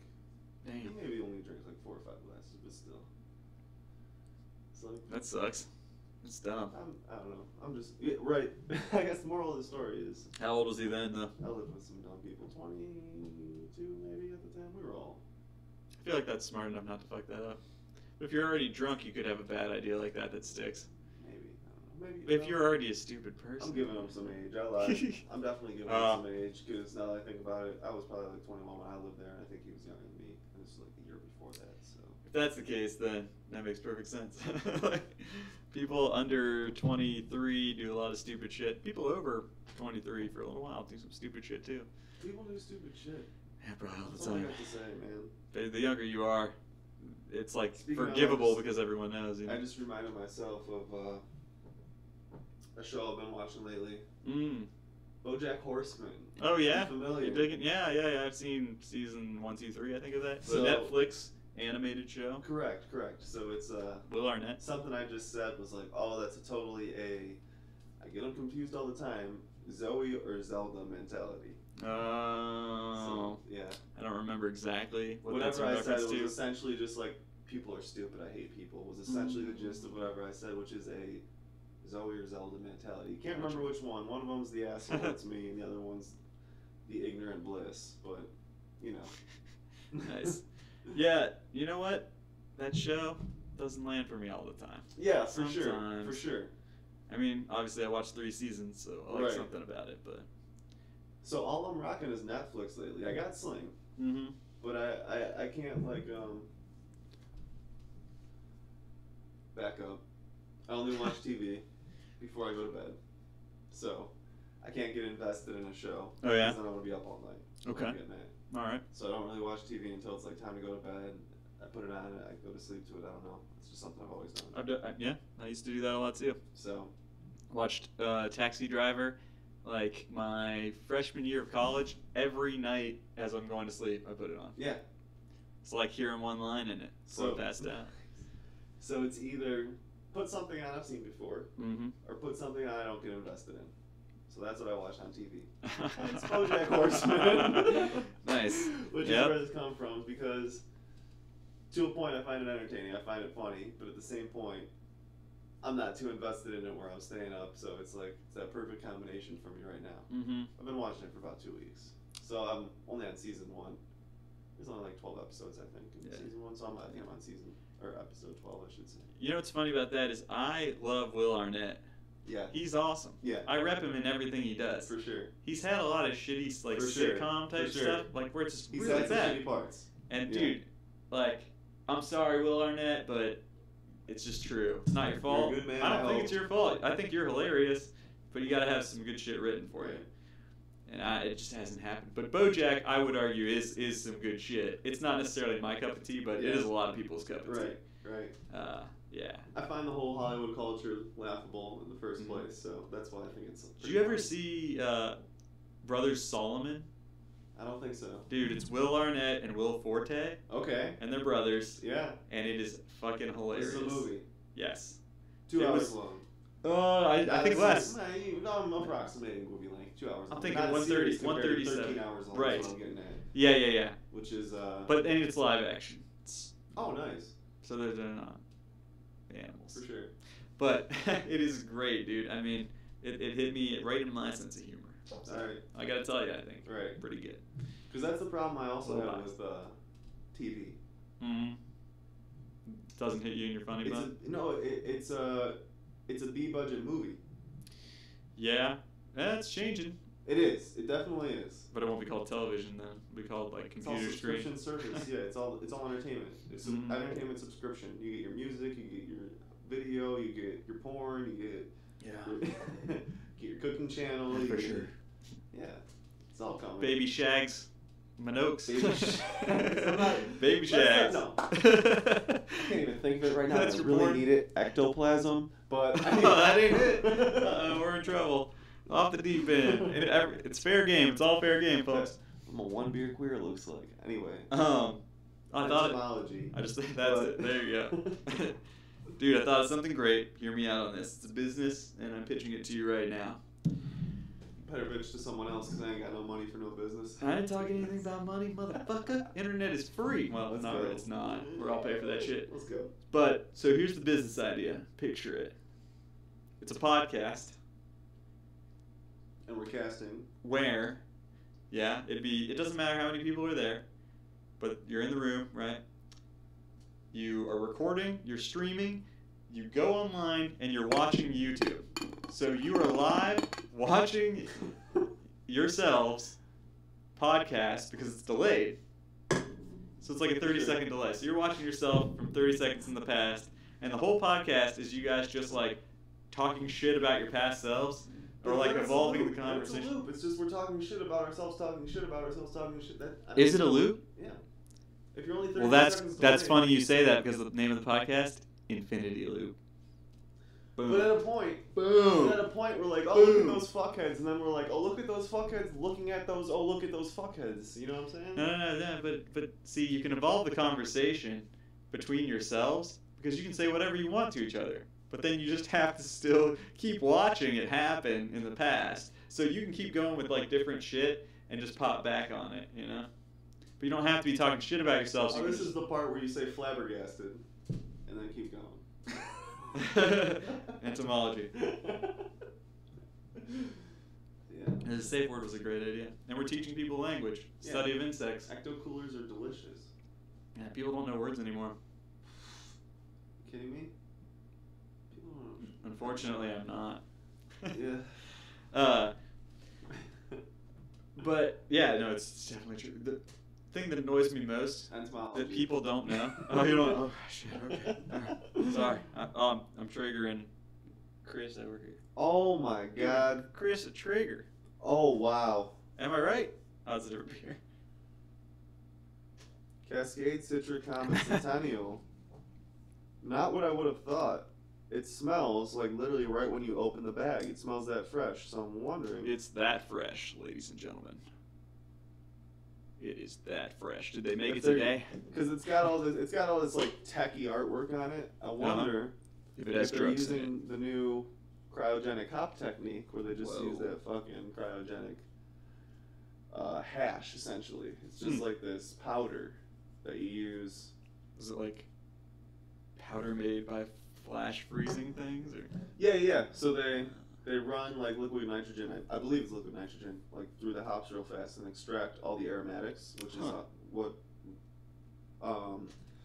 Damn. He maybe only drank 4 or 5 glasses, but still. That sucks. It's dumb. I don't know. I'm just right. I guess the moral of the story is. How old was he then, though? I lived with some dumb people. 22 maybe at the time. We were all. I feel like that's smart enough not to fuck that up. But if you're already drunk, you could have a bad idea like that sticks. Maybe. I don't know. Maybe. If you're already a stupid person. I'm giving him some age. I lied. I'm definitely giving him some age because now that I think about it, I was probably 21 when I lived there, and I think he was younger than me. And this was the year before that. So. If that's the case, then that makes perfect sense. People under 23 do a lot of stupid shit. People over 23 for a little while do some stupid shit too. People do stupid shit. Yeah, bro, all the That's all I time. got to say, man. The younger you are, it's Speaking forgivable of, because everyone knows. I just reminded myself of a show I've been watching lately. BoJack Horseman. Oh yeah, familiar? You digging? Yeah. I've seen season 1, 2, 3. I think of that. So, the Netflix animated show. Correct. So it's Will Arnett. Something I just said was oh, that's I get them confused all the time. Zoe or Zelda mentality. Oh. So, yeah. I don't remember exactly what whatever that's in I reference said, it to. was essentially just people are stupid, I hate people, was essentially the gist of whatever I said, which is a Zoe or Zelda mentality. Can't remember which one. One of them's the asshole, that's me, and the other one's the ignorant bliss, but, Nice. Yeah, you know what? That show doesn't land for me all the time. Yeah, for Sometimes. sure. I mean, obviously I watched 3 seasons, so I like something about it, but... So all I'm rocking is Netflix lately. I got Sling. But I can't, back up. I only watch TV before I go to bed. So I can't get invested in a show. Oh, yeah? Because then I'm going to be up all night. Okay. Alright. So I don't really watch TV until it's time to go to bed. I put it on and I go to sleep to it. I don't know. It's just something I've always done. Yeah, I used to do that a lot too. So. Watched Taxi Driver my freshman year of college. Every night as I'm going to sleep, I put it on. Yeah. It's like hearing one line in it before I passed out. So it's either put something on I've seen before, or put something on I don't get invested in. So that's what I watch on TV. And it's BoJack Horseman. Nice. Which is where this comes from, because to a point I find it entertaining, I find it funny, but at the same point, I'm not too invested in it where I'm staying up, so it's like it's that perfect combination for me right now. Mm-hmm. I've been watching it for about 2 weeks, so I'm only on season 1. There's only like 12 episodes, I think, in season 1, so I think I'm on episode 12, I should say. You know what's funny about that is I love Will Arnett. Yeah. He's awesome. Yeah. I rep him in everything he does. For sure. He's had a lot of shitty like sitcom type stuff, like where it's just He's really had some bad. shitty parts. And dude, like, I'm sorry, Will Arnett, but it's just true. It's not your fault. You're a good man, I don't I think hope. it's your fault. I think you're hilarious, but you got to have some good shit written for you. And it just hasn't happened. But BoJack, I would argue, is some good shit. It's not necessarily my cup of tea, but it is a lot of people's cup of tea. Right. Yeah. I find the whole Hollywood culture laughable in the first place, so that's why I think it's. Did you ever see Brothers Solomon? I don't think so. Dude, it's Will Arnett and Will Forte. Okay. And they're brothers. Yeah. And it is fucking hilarious. This is a movie. Yes. 2 hours long. I think less. I'm approximating movie length. 2 hours long. I'm thinking Not a 130, series compared to 137. 13 hours long. Right. Is what I'm getting at. Yeah. Which is. But then it's live action. Oh, nice. So they're not animals. For sure. But it is great, dude. I mean, it hit me right in my sense of humor. So All right. I gotta tell you, I think. Right. Pretty good. Because that's the problem I also have with TV. Mm-hmm. Doesn't hit you in your funny bone? It's a B-budget movie. Yeah. It's changing. It is. It definitely is. But it won't be called television then. It'll be called like computer screen. It's all subscription service. Yeah, it's all entertainment. It's an entertainment subscription. You get your music, you get your video, you get your porn, you get get your cooking channel. For sure. Yeah, it's all coming. Baby Shags, Minox. Baby Shags. No. I can't even think of it right now. That's I really porn. need it. Ectoplasm, but that ain't it. We're in trouble. Off the deep end. It's fair game. It's all fair game, folks. I'm a one beer queer. It looks like anyway. I thought. Etymology. I just think that's it. There you go. Dude, I thought of something great. Hear me out on this. It's a business, and I'm pitching it to you right now. Better bitch to someone else because I ain't got no money for no business. I ain't talking anything about money, motherfucker. Internet is free. Well, it's not. It's not. We're all paying for that shit. Let's go. But so here's the business idea. Picture it. It's a podcast. And we're casting. Where, yeah, it doesn't matter how many people are there, but you're in the room, right? You are recording, you're streaming, you go online, and you're watching YouTube. So you are live watching yourselves podcast because it's delayed. So it's like a 30-second delay. So you're watching yourself from 30 seconds in the past, and the whole podcast is you guys just like talking shit about your past selves. Or like evolving the conversation. It's a loop. It's just we're talking shit about ourselves, talking shit about ourselves, talking shit. Is it a loop? Yeah. If you're only 30 well, seconds that's delayed, funny you say that because the name of the podcast, Infinity Loop. Boom. But at a point, Boom. we're like, oh, look at those fuckheads, and then we're like, oh, look at those fuckheads, looking at those, oh, look at those fuckheads. You know what I'm saying? No. But see, you can evolve the conversation between yourselves because you can say whatever you want to each other. But then you just have to still keep watching it happen in the past. So you can keep going with like different shit and just pop back on it, you know? But you don't have to be talking shit about yourself. So this is the part where you say flabbergasted and then keep going. Entomology. Yeah. The safe word was a great idea. And we're teaching people language, study of insects. Ecto-coolers are delicious. Yeah, people don't know words anymore. You kidding me? Unfortunately, I'm not. Yeah. But yeah, no, it's definitely true. The thing that annoys me most that people don't know. Oh, you don't. Oh shit. Okay. Right. Sorry. I'm triggering Chris over here. Oh my god. Chris a trigger. Oh wow. Am I right? How's it over here? Cascade Citric Comet Centennial. Not what I would have thought. It smells like literally right when you open the bag. It smells that fresh. So I'm wondering. It's that fresh, ladies and gentlemen. It is that fresh. Did they make it today? Because it's got all this. It's got all this like techie artwork on it. I wonder if it has they're drugs using in it. the new cryogenic hop technique where they just Whoa. use that fucking cryogenic hash. Essentially, it's just like this powder that you use. Is it like powder made by flash freezing things? Or? Yeah. So they run like liquid nitrogen. I believe it's liquid nitrogen, like through the hops real fast and extract all the aromatics, which is what.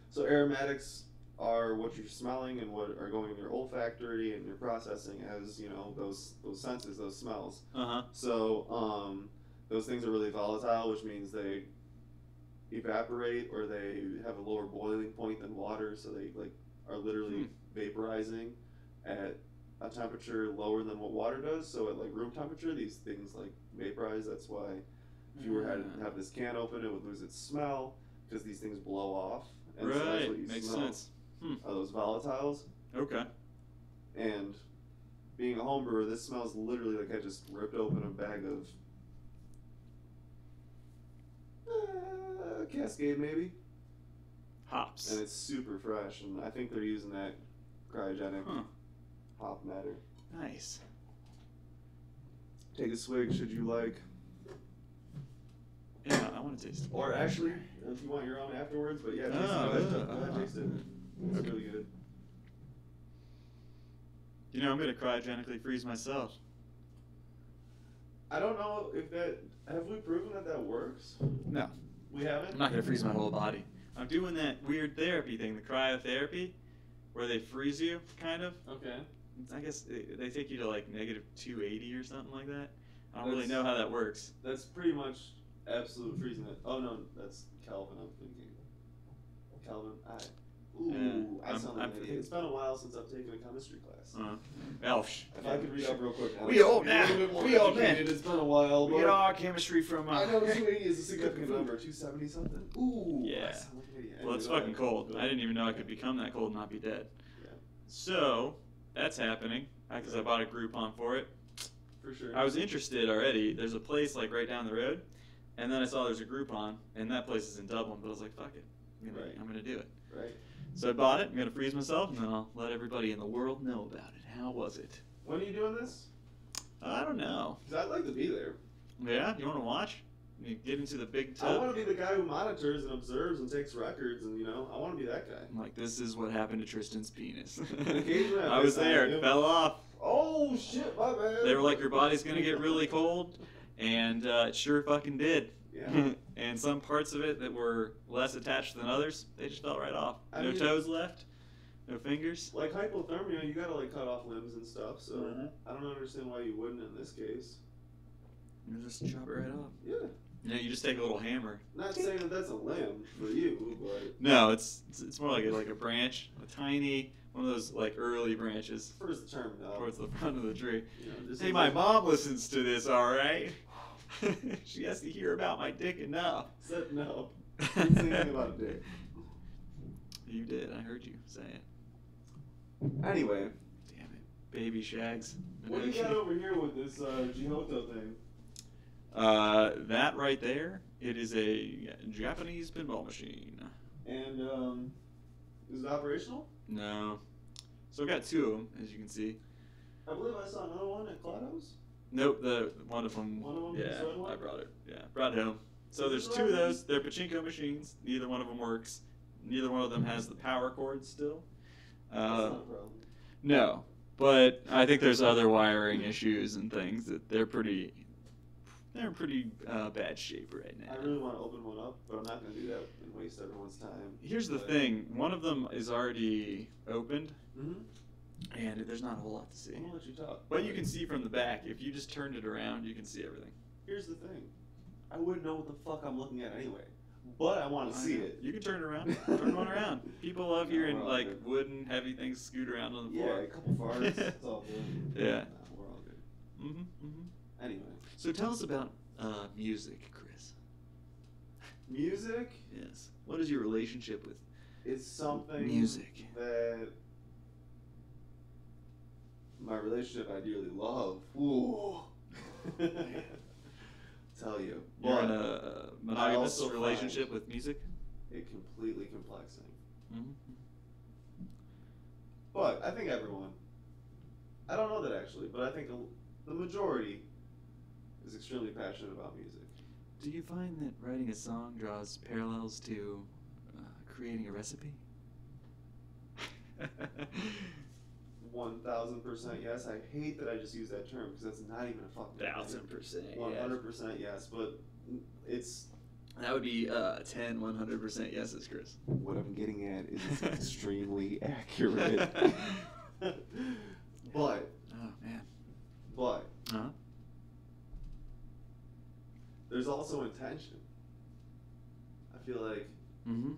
So aromatics are what you're smelling and what are going in your olfactory and you're processing as those senses, those smells. So those things are really volatile, which means they evaporate or they have a lower boiling point than water, so they like are literally vaporizing at a temperature lower than what water does. So at like room temperature, these things like vaporize. That's why if you were to have this can open, it would lose its smell because these things blow off. And so that's what you Makes smell sense. are those volatiles. Okay. And being a home brewer, this smells literally like I just ripped open a bag of Cascade maybe. Hops. And it's super fresh, and I think they're using that cryogenic hop matter. Nice. Take a swig, should you like? Yeah, I want to taste it. Or actually, if you want your own afterwards, but yeah, taste it. Go ahead, taste it. It's really good. I'm going to cryogenically freeze myself. I don't know if that... Have we proven that works? No. We haven't? I'm not going to freeze my whole body. I'm doing that weird therapy thing, the cryotherapy, where they freeze you, kind of. Okay. I guess they take you to like -280 or something like that. I don't really know how that works. That's pretty much absolute freezing. Oh no, that's Kelvin I'm thinking. Kelvin, I sound like an idiot. It's been a while since I've taken a chemistry class. If I could read up real quick. We old now. We old man. It's been a while. We get our chemistry from... I know 280 is a significant number. 270 something? Ooh. Yeah. I sound like an idiot. Well, it's fucking cold. I didn't even know I could become that cold and not be dead. Yeah. So, that's happening, because I bought a Groupon for it. For sure. I was interested already. There's a place like right down the road, and then I saw there's a Groupon, and that place is in Dublin, but I was like, fuck it. I'm gonna do it. Right. So I bought it. I'm gonna freeze myself, and then I'll let everybody in the world know about it. How was it? When are you doing this? I don't know. Because I'd like to be there. Yeah? You want to watch? You get into the big tub? I want to be the guy who monitors and observes and takes records, and I want to be that guy. Like, this is what happened to Tristan's penis. Occasionally I was there. It fell off. Oh shit, my bad. They were like, your body's gonna get really cold, and it sure fucking did. Yeah. And some parts of it that were less attached than others, they just fell right off. I No mean, toes left, no fingers. Like hypothermia, you gotta like cut off limbs and stuff. So I don't understand why you wouldn't in this case. You just chop it right off. Yeah. Yeah, you just take a little hammer. Not saying that that's a limb for you, but No, it's more like a branch, a tiny one of those like early branches first the term towards the front of the tree. this Hey, is my like- mom listens to this, all right? She has to hear about my dick enough. Said no. Didn't say anything about a dick. You did. I heard you say it. Anyway, Damn it, baby shags. what do you got over here with this Jihoto thing? That right there, it is a Japanese pinball machine. And is it operational? No. So I've got two of them, as you can see. I believe I saw another one at Claudo's. Nope, one of them. One of them? Yeah, The soda one? I brought it. Yeah, brought it home. So Is there's this two of the right those. They're pachinko machines. Neither one of them works. Neither one of them has the power cord still. That's not a problem. No, but I think there's other wiring issues and things that they're in pretty bad shape right now. I really want to open one up, but I'm not going to do that and waste everyone's time. Here's the But- thing. One of them is already opened, Mhm. and there's not a whole lot to see. I'm going to let you talk. But you can see from the back. If you just turned it around, you can see everything. Here's the thing. I wouldn't know what the fuck I'm looking at anyway. But I want to see it. You can turn it around. Turn one around. People love hearing we're all like good. wooden, heavy things scoot around on the Yeah, floor. a couple farts. It's all good. Yeah. Nah, we're all good. Anyway. So tell us about music, Chris. Music Yes. What is your relationship with is something music? that my relationship I dearly love. Ooh. Tell you. You're But in a monogamous also relationship find with music? it completely complexing. Mm-hmm. But I think everyone, I don't know that actually, but I think the majority is extremely passionate about music. Do you find that writing a song draws parallels to creating a recipe? 1000% yes. I hate that I just use that term because that's not even a fucking 1000%. 100% yes, but it's. That would be 10 100% yeses, Chris. What I'm getting at is it's extremely accurate. But. Oh man. But. Uh-huh. There's also intention. I feel like. Mm-hmm.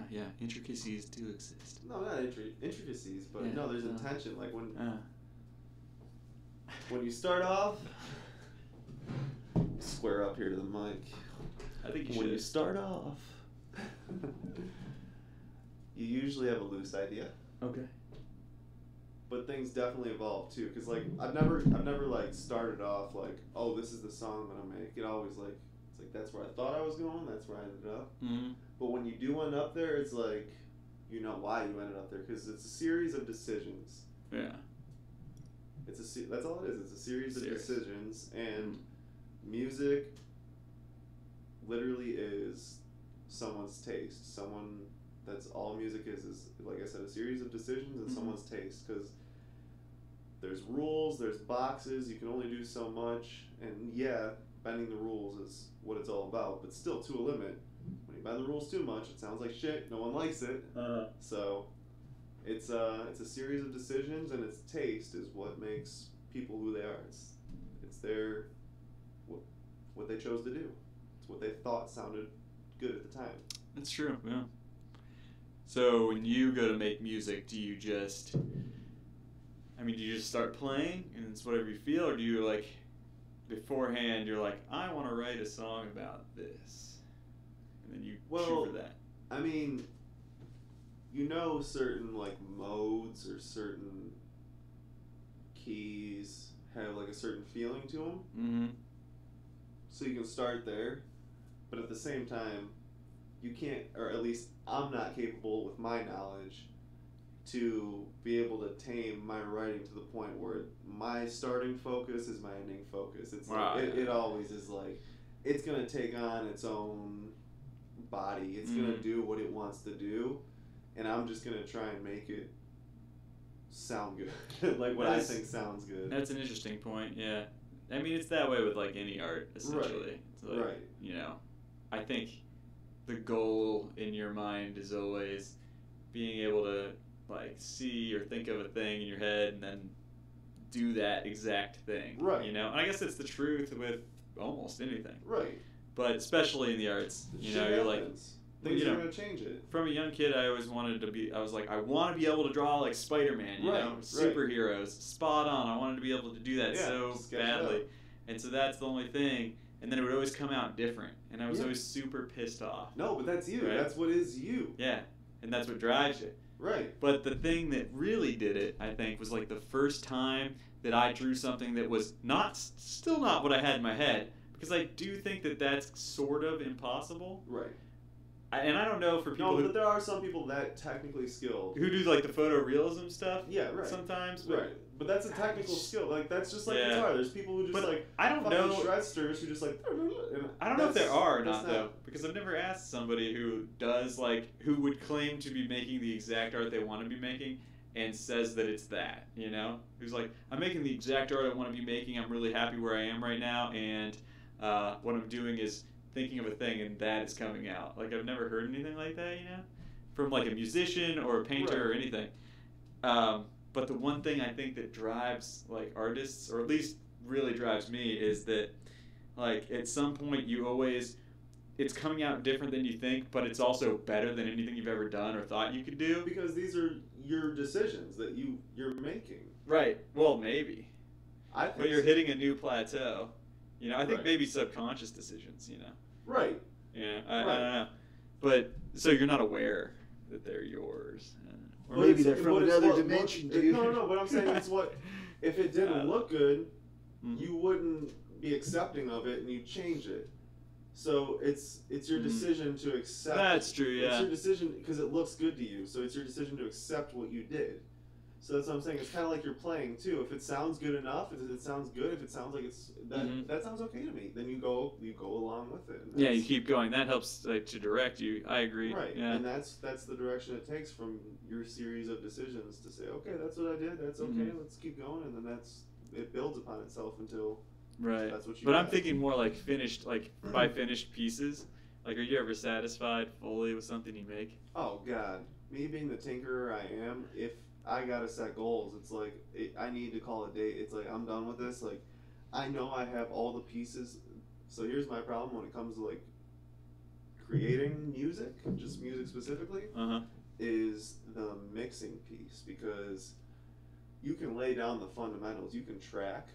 Yeah, intricacies do exist. No, not intricacies, but no, there's intention. Like when you start off, square up here to the mic. I think you when should. you start off, you usually have a loose idea. Okay. But things definitely evolve too, because like I've never like started off like, oh, this is the song I'm gonna make. It always like it's like that's where I thought I was going. That's where I ended up. Mm-hmm. But when you do end up there, it's like, you know why you ended up there, because it's a series of decisions. Yeah. That's all it is. It's a series of decisions, and music literally is someone's taste. That's all music is like I said, a series of decisions and someone's taste, because there's rules, there's boxes, you can only do so much, and yeah, bending the rules is what it's all about, but still to a limit. When you bend the rules too much, it sounds like shit. No one likes it. So, it's a series of decisions, and its taste is what makes people who they are. It's their what they chose to do. It's what they thought sounded good at the time. That's true. Yeah. So when you go to make music, do you just start playing and it's whatever you feel, or do you like beforehand you're like, I want to write a song about this? And then you shoot for that. I mean, you know, certain like modes or certain keys have like a certain feeling to them. Mm-hmm. So you can start there, but at the same time, you can't, or at least I'm not capable with my knowledge to be able to tame my writing to the point where my starting focus is my ending focus. It's like, it always is like, it's gonna take on its own body. It's gonna do what it wants to do, and I'm just gonna try and make it sound good, like what I think sounds good. That's an interesting point. Yeah, I mean it's that way with like any art essentially. Right. Like, you know, I think the goal in your mind is always being able to like see or think of a thing in your head and then do that exact thing. Right. You know, and I guess it's the truth with almost anything. Right. But especially in the arts, you know, you're like, things are gonna change it. From a young kid, I always wanted to be. I was like, I want to be able to draw like Spider-Man. You know, superheroes, spot on. I wanted to be able to do that so badly, and so that's the only thing. And then it would always come out different, and I was always super pissed off. No, but that's you. Right? That's what is you. Yeah, and that's what drives you. Right. But the thing that really did it, I think, was like the first time that I drew something that was still not what I had in my head, because I do think that that's sort of impossible. Right. And I don't know for people but there are some people that technically skilled who do like the photorealism stuff. Yeah, right. Sometimes, but, right. But that's a technical skill. Like that's just like guitar. There's people who just like I don't know shredsters who just like. I don't know if there are or not though, because I've never asked somebody who does who would claim to be making the exact art they want to be making and says that it's that, you know, who's like, I'm making the exact art I want to be making. I'm really happy where I am right now, and what I'm doing is thinking of a thing and that is coming out. Like I've never heard anything like that, you know, from like a musician or a painter or anything. But the one thing I think that drives like artists, or at least really drives me, is that like at some point it's coming out different than you think, but it's also better than anything you've ever done or thought you could do. Because these are your decisions that you're making. Right. Well, maybe. But you're hitting a new plateau. You know, I think maybe subconscious decisions, you know. Right. Yeah, I don't know. But, so you're not aware that they're yours. Or maybe they're from another dimension, dude. No, what I'm saying is if it didn't look good, you wouldn't be accepting of it and you change it. So it's your decision to accept. That's true, yeah. It's your decision because it looks good to you. So it's your decision to accept what you did. So that's what I'm saying. It's kind of like you're playing too. If it sounds good enough, if it sounds good, if it sounds like it's that sounds okay to me, then you go along with it. Yeah, you keep going. That helps to direct you. I agree. Right. Yeah. And that's the direction it takes from your series of decisions to say, okay, that's what I did. That's okay. Let's keep going, and then it builds upon itself until that's what you. But I'm thinking more like finished, like by finished pieces. Like, are you ever satisfied fully with something you make? Oh God, me being the tinkerer I am, if I gotta set goals, it's like I need to call a date. It's like I'm done with this. Like I know I have all the pieces. So here's my problem when it comes to like creating music, just music specifically, is the mixing piece, because you can lay down the fundamentals. You can track.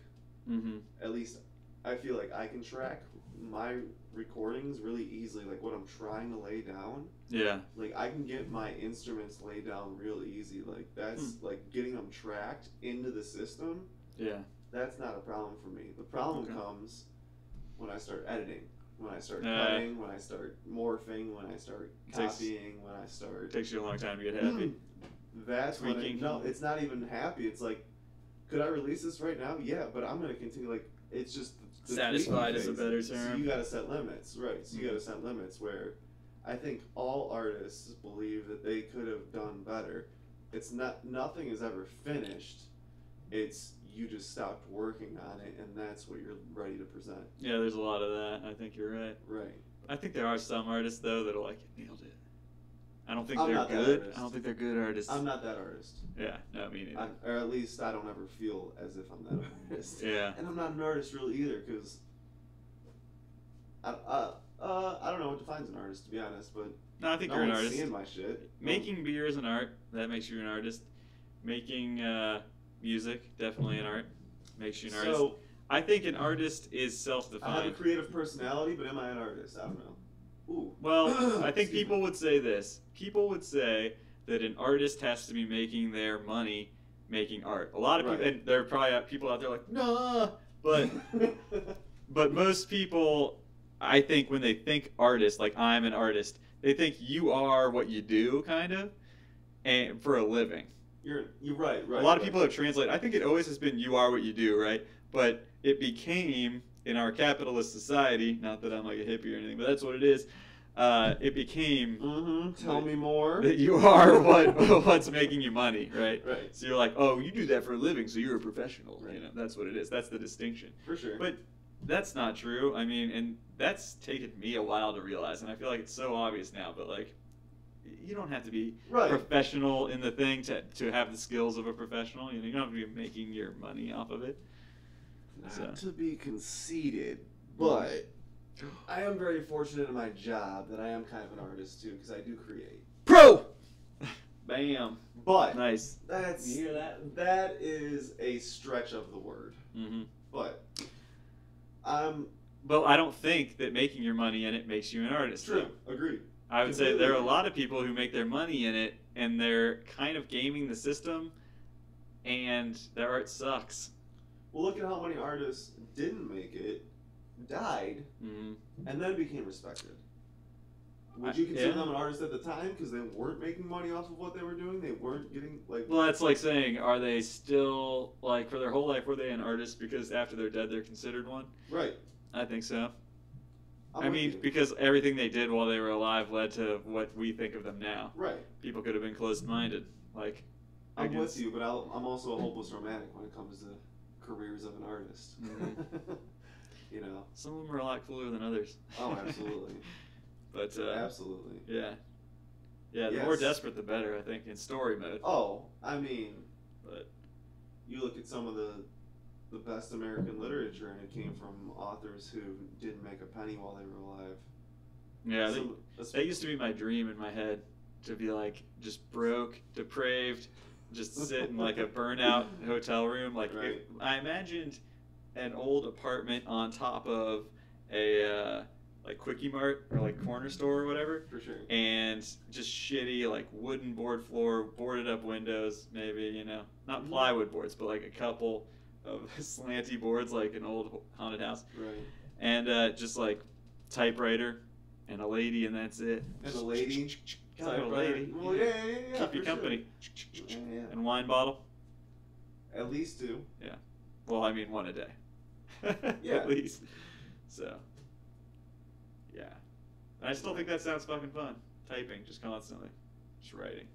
At least I feel like I can track my recordings really easily, like what I'm trying to lay down. Yeah. Like I can get my instruments laid down real easy. Like that's like getting them tracked into the system. Yeah. That's not a problem for me. The problem comes when I start editing, when I start cutting, when I start morphing, when I start copying, when I start. Takes you a long time to get happy. That's when no, it's not even happy. It's like, could I release this right now? Yeah, but I'm gonna continue. Like it's just. Satisfied is a better term. So you gotta set limits, right? So you gotta set limits where I think all artists believe that they could have done better. It's nothing is ever finished. It's you just stopped working on it, and that's what you're ready to present. Yeah, there's a lot of that. I think you're right. Right. I think there are some artists though that'll like nailed it. I don't think they're good. I don't think they're good artists. I'm not that artist. Yeah, no, me neither. Or at least I don't ever feel as if I'm that artist. Yeah. And I'm not an artist really either, because I don't know what defines an artist, to be honest, but no, I think you're an artist. Seeing my shit. Making beer is an art. That makes you an artist. Making music, definitely an art. Makes you an artist. So, I think an artist is self-defined. I have a creative personality, but am I an artist? I don't know. Ooh. Well, I think people would say this. People would say that an artist has to be making their money making art. A lot of people, and there are probably people out there like, nah, but most people, I think when they think artist, like I'm an artist, they think you are what you do, kind of, and for a living. You're right. A lot of people have translated. I think it always has been you are what you do, right? But it became, in our capitalist society, not that I'm like a hippie or anything, but that's what it is. It became tell me more, that you are what's making you money, right? Right. So you're like, oh, you do that for a living, so you're a professional. Right. You know, that's what it is. That's the distinction. For sure. But that's not true. I mean, and that's taken me a while to realize, and I feel like it's so obvious now. But like, you don't have to be professional in the thing to have the skills of a professional. You know, you don't have to be making your money off of it. Not to be conceited, but I am very fortunate in my job that I am kind of an artist too, because I do create. Pro! Bam. But nice. You hear that? That is a stretch of the word. But well, I don't think that making your money in it makes you an artist. True. Agreed. I would say there are a lot of people who make their money in it, and they're kind of gaming the system, and their art sucks. Well, look at how many artists didn't make it, died, and then became respected. Would you consider them an artist at the time because they weren't making money off of what they were doing? They weren't getting like. Well, that's like saying, are they still like for their whole life were they an artist because after they're dead they're considered one? Right. I think so. I mean, because everything they did while they were alive led to what we think of them now. Right. People could have been closed-minded. Like, I'm with you, but I'm also a hopeless romantic when it comes to careers of an artist. You know. Some of them are a lot cooler than others. Oh, absolutely. But absolutely. Yeah. Yeah, the more desperate, the better, I think, in story mode. Oh, I mean, but you look at some of the best American literature, and it came from authors who didn't make a penny while they were alive. Yeah, that used to be my dream in my head, to be like just broke, depraved, just sit in like a burnout hotel room. Like if I imagined an old apartment on top of a like Quickie Mart or like corner store or whatever. For sure. And just shitty like wooden board floor, boarded up windows, maybe, you know, not plywood boards, but like a couple of slanty boards like an old haunted house. Right. And just like typewriter and a lady, and that's it. And a lady. A lady. Well, yeah. Keep you company. Sure. Yeah. And wine bottle. At least 2. Yeah. Well, I mean 1 a day. Yeah. At least. So. Yeah. I still think that sounds fucking fun. Typing just constantly. Just writing.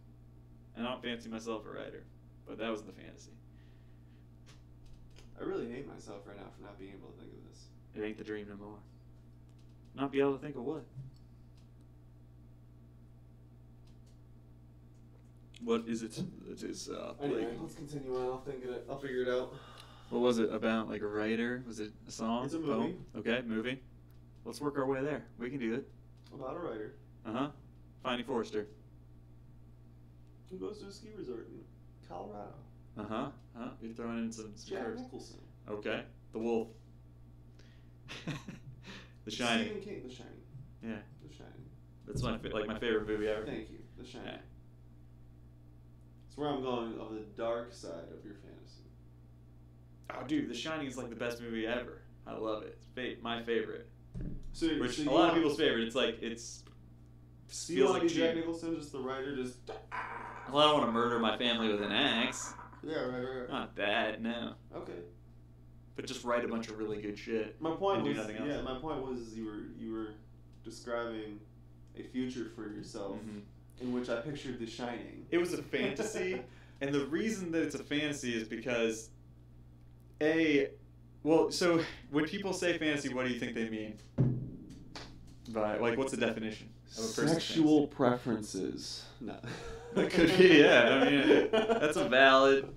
And I don't fancy myself a writer, but that was the fantasy. I really hate myself right now for not being able to think of this. It ain't the dream no more. Not be able to think of what? What is it? It is. Anyway, let's continue on. I'll figure it out. What was it about? Like a writer? Was it a song? It's a movie. Poem? Okay, movie. Let's work our way there. We can do it. About a writer Finding Forrester. who goes to a ski resort in Colorado. You're throwing in some Jack curves. Nicholson. Okay. The Wolf. The Shining. Stephen King. The Shining. Yeah. The Shining. That's my favorite movie ever. Thank you. The Shining. Yeah. It's where I'm going of the dark side of your fantasy. Oh, dude, The Shining is like the best movie ever. I love it. It's my favorite. So, Which so a lot of people's favorite. It's like it's. Do you Feels want like to be Jack cheap. Nicholson, just the writer, just. Well, I don't want to murder my family with an axe. Yeah, right. Not that, no. Okay. But just write a bunch of really good shit. My point And do was, nothing else. yeah, my point was you were describing a future for yourself in which I pictured The Shining. It was a fantasy, and the reason that it's a fantasy is because, so when people say fantasy, what do you think they mean? By what's the definition of a person's Sexual preferences. No. That could be, yeah. I mean, that's a valid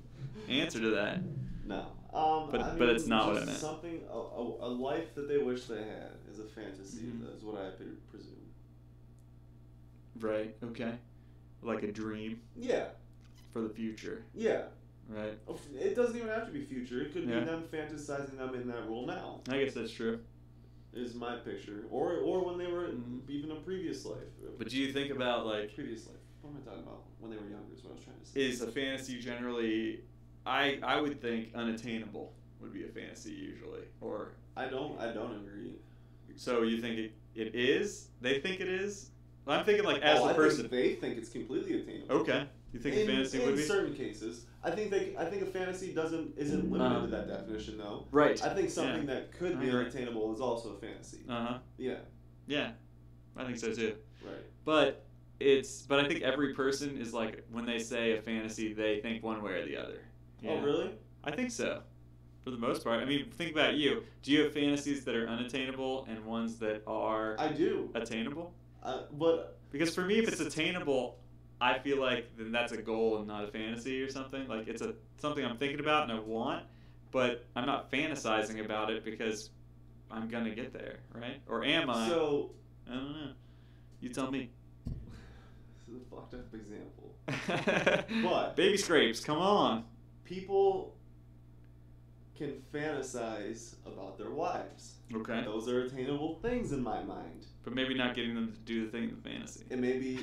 answer to that. No. But it's not what I meant. Something, a life that they wish they had is a fantasy. Is what I presume. Right. Okay. Like a dream Yeah. for the future. Yeah. Right. It doesn't even have to be future. It could Yeah. be them fantasizing them in that role now. I guess that's true. Is my picture, or when they were even a previous life. But do you think about previous life? What am I talking about? When they were younger is what I was trying to say. is a fantasy generally? I would think unattainable would be a fantasy usually, or I don't agree. so you think it is? They think it is. I'm thinking like as a person. They think it's completely attainable. Okay, you think a fantasy would be? In certain cases, I think a fantasy isn't limited to that definition though. Right. I think something Yeah. that could be unattainable is also a fantasy. Yeah. Yeah, I think so too. Right. But I think every person is like when they say a fantasy, they think one way or the other. Oh really? I think so. For the most part. I mean, think about you. Do you have fantasies that are unattainable and ones that are I do. attainable? But Because for me, if it's attainable, I feel like then that's a goal and not a fantasy or something. Like it's something I'm thinking about and I want, but I'm not fantasizing about it because I'm gonna get there, right? Or am I? So I don't know. You tell me. this is a fucked up example. But baby scrapes, come on. People can fantasize about their wives. Okay. Those are attainable things in my mind. But maybe not getting them to do the thing in the fantasy. It may be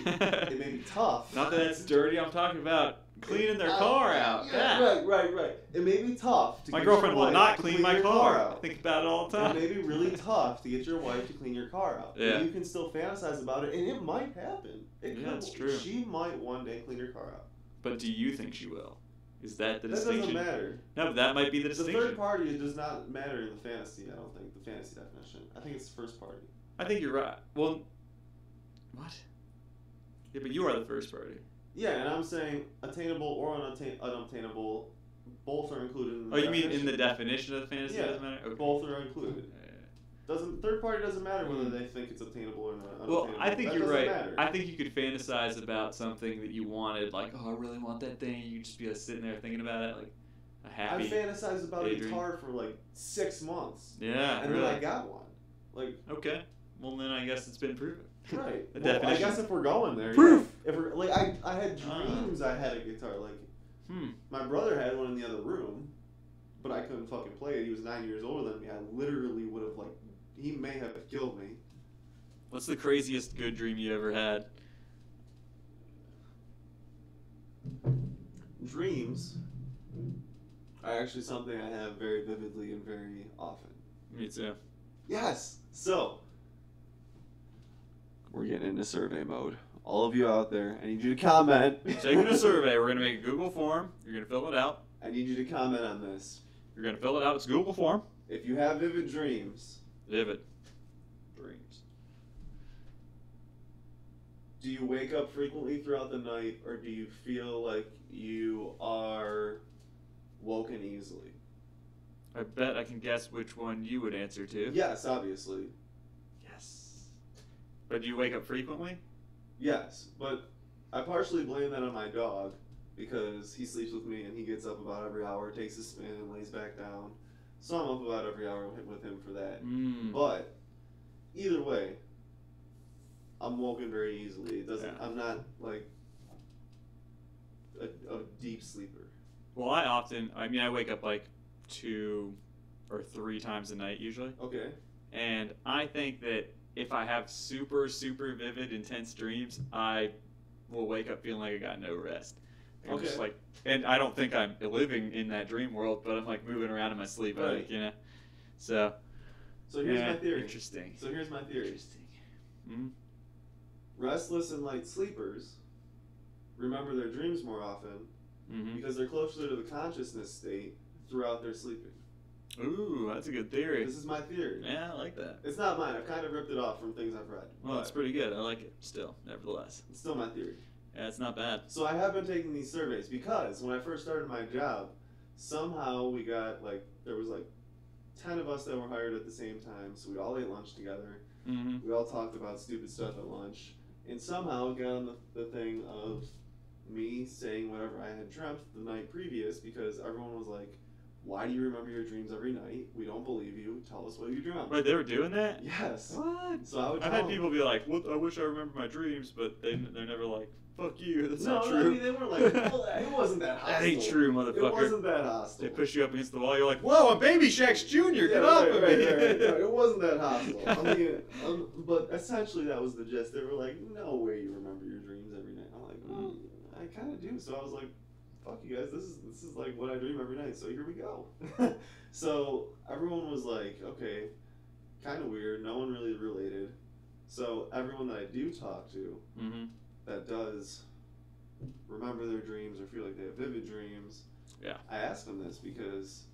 tough. Not that it's dirty. I'm talking about cleaning their car out. Yeah, right. It may be tough. My girlfriend will not clean my car out. I think about it all the time. It may be really tough to get your wife to clean your car out. Yeah. But you can still fantasize about it, and it might happen. It's true. She might one day clean your car out. But do you think she will? Is that the That distinction? doesn't matter. No, but that might be the The distinction. third party does not matter in the fantasy, I don't think, the fantasy definition. I think it's the first party. I think you're right. Well, what? Yeah, but you are the first party. Yeah, and I'm saying attainable or unobtainable, both are included in the Oh, you mean definition. in the definition of the fantasy? Yeah, Doesn't matter? Okay. both are included. Third party doesn't matter whether they think it's obtainable or not. Well, I think That you're doesn't right. matter. I think you could fantasize about something that you wanted, like, oh, I really want that thing. You just be sitting there thinking about it, like a happy. I fantasized about a daydream. guitar for like 6 months. Yeah, And really. then I got one. Like, Okay. Well, then I guess it's been proven. right. The Well, I definition. guess if we're going there. Proof! Yeah. If we're, like, I had dreams I had a guitar. Like, my brother had one in the other room, but I couldn't fucking play it. He was 9 years older than me. I literally would have, like, he may have killed me. What's the craziest good dream you ever had? Dreams are actually something I have very vividly and very often. Me too. Yes! So, we're getting into survey mode. All of you out there, I need you to comment. Taking a survey. We're going to make a Google form. You're going to fill it out. I need you to comment on this. You're going to fill it out. It's Google form. If you have vivid dreams, Vivid dreams. do you wake up frequently throughout the night, or do you feel like you are woken easily? I bet I can guess which one you would answer to. Yes, obviously. Yes. But do you wake up frequently? Yes, but I partially blame that on my dog because he sleeps with me and he gets up about every hour, takes a spin, and lays back down. So I'm up about every hour with him for that. But either way, I'm woken very easily. It doesn't. Yeah. I'm not like a deep sleeper. Well, I wake up like 2 or 3 times a night usually. Okay. And I think that if I have super, super vivid, intense dreams, I will wake up feeling like I got no rest. I'm just like, and I don't think I'm living in that dream world, but I'm like moving around in my sleep, I think, you know? So here's my theory. Interesting. So here's my theory. Interesting. Mm-hmm. Restless and light sleepers remember their dreams more often because they're closer to the consciousness state throughout their sleeping. Ooh, that's a good theory. This is my theory. Yeah, I like that. It's not mine. I've kind of ripped it off from things I've read. Well, that's pretty good. I like it still, nevertheless. It's still my theory. Yeah, it's not bad. So I have been taking these surveys because when I first started my job, somehow we got there was 10 of us that were hired at the same time, so we all ate lunch together. We all talked about stupid stuff at lunch, and somehow it got on the thing of me saying whatever I had dreamt the night previous because everyone was like, why do you remember your dreams every night? We don't believe you. Tell us what you dreamt. Wait, they were doing that? Yes. What? So I would I've had people be like, "What? I wish I remember my dreams," but they're never like, "Fuck you." That's not true. I mean, they weren't like, well, it wasn't that hostile. That ain't true, motherfucker. It wasn't that hostile. They push you up against the wall. You're like, "Whoa, I'm Baby Shaq's Jr. Get off of me!" Right. No, it wasn't that hostile. I mean, but essentially that was the gist. They were like, "No way, you remember your dreams every night." I'm like, "Well, I kind of do." So I was like, fuck you guys, this is like what I dream every night, so here we go. So everyone was like, okay, kind of weird, no one really related. So everyone that I do talk to that does remember their dreams or feel like they have vivid dreams, I ask them this because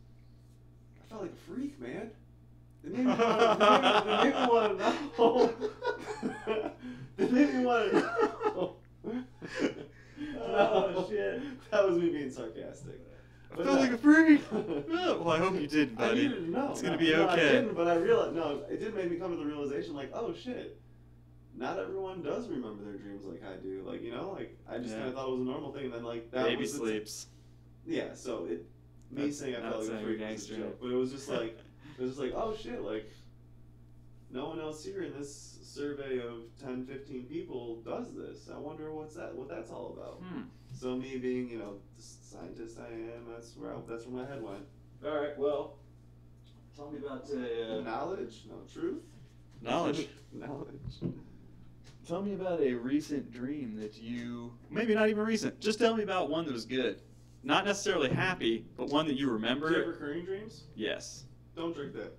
I felt like a freak, man. They made me want to know. They made me want to know. Oh, shit. That was me being sarcastic. I felt like a freak. Well, I hope you didn't, buddy. I needed to know. It's going to be okay. No, I didn't, but I realized, it did make me come to the realization, like, oh, shit. Not everyone does remember their dreams like I do. Like, you know, like, I just kind of thought it was a normal thing, and then, like, that Baby was sleeps. Yeah, so saying I felt like a freak was a joke. But it was just like, oh, shit, like, no one else here in this survey of 10, 15 people does this. I wonder what that's all about. So me being, the scientist I am, that's where my head went. All right, well, tell me about knowledge, no truth. Knowledge. Knowledge. Tell me about a recent dream that you, maybe not even recent, just tell me about one that was good. Not necessarily happy, but one that you remember. Do you have recurring dreams? Yes. Don't drink that.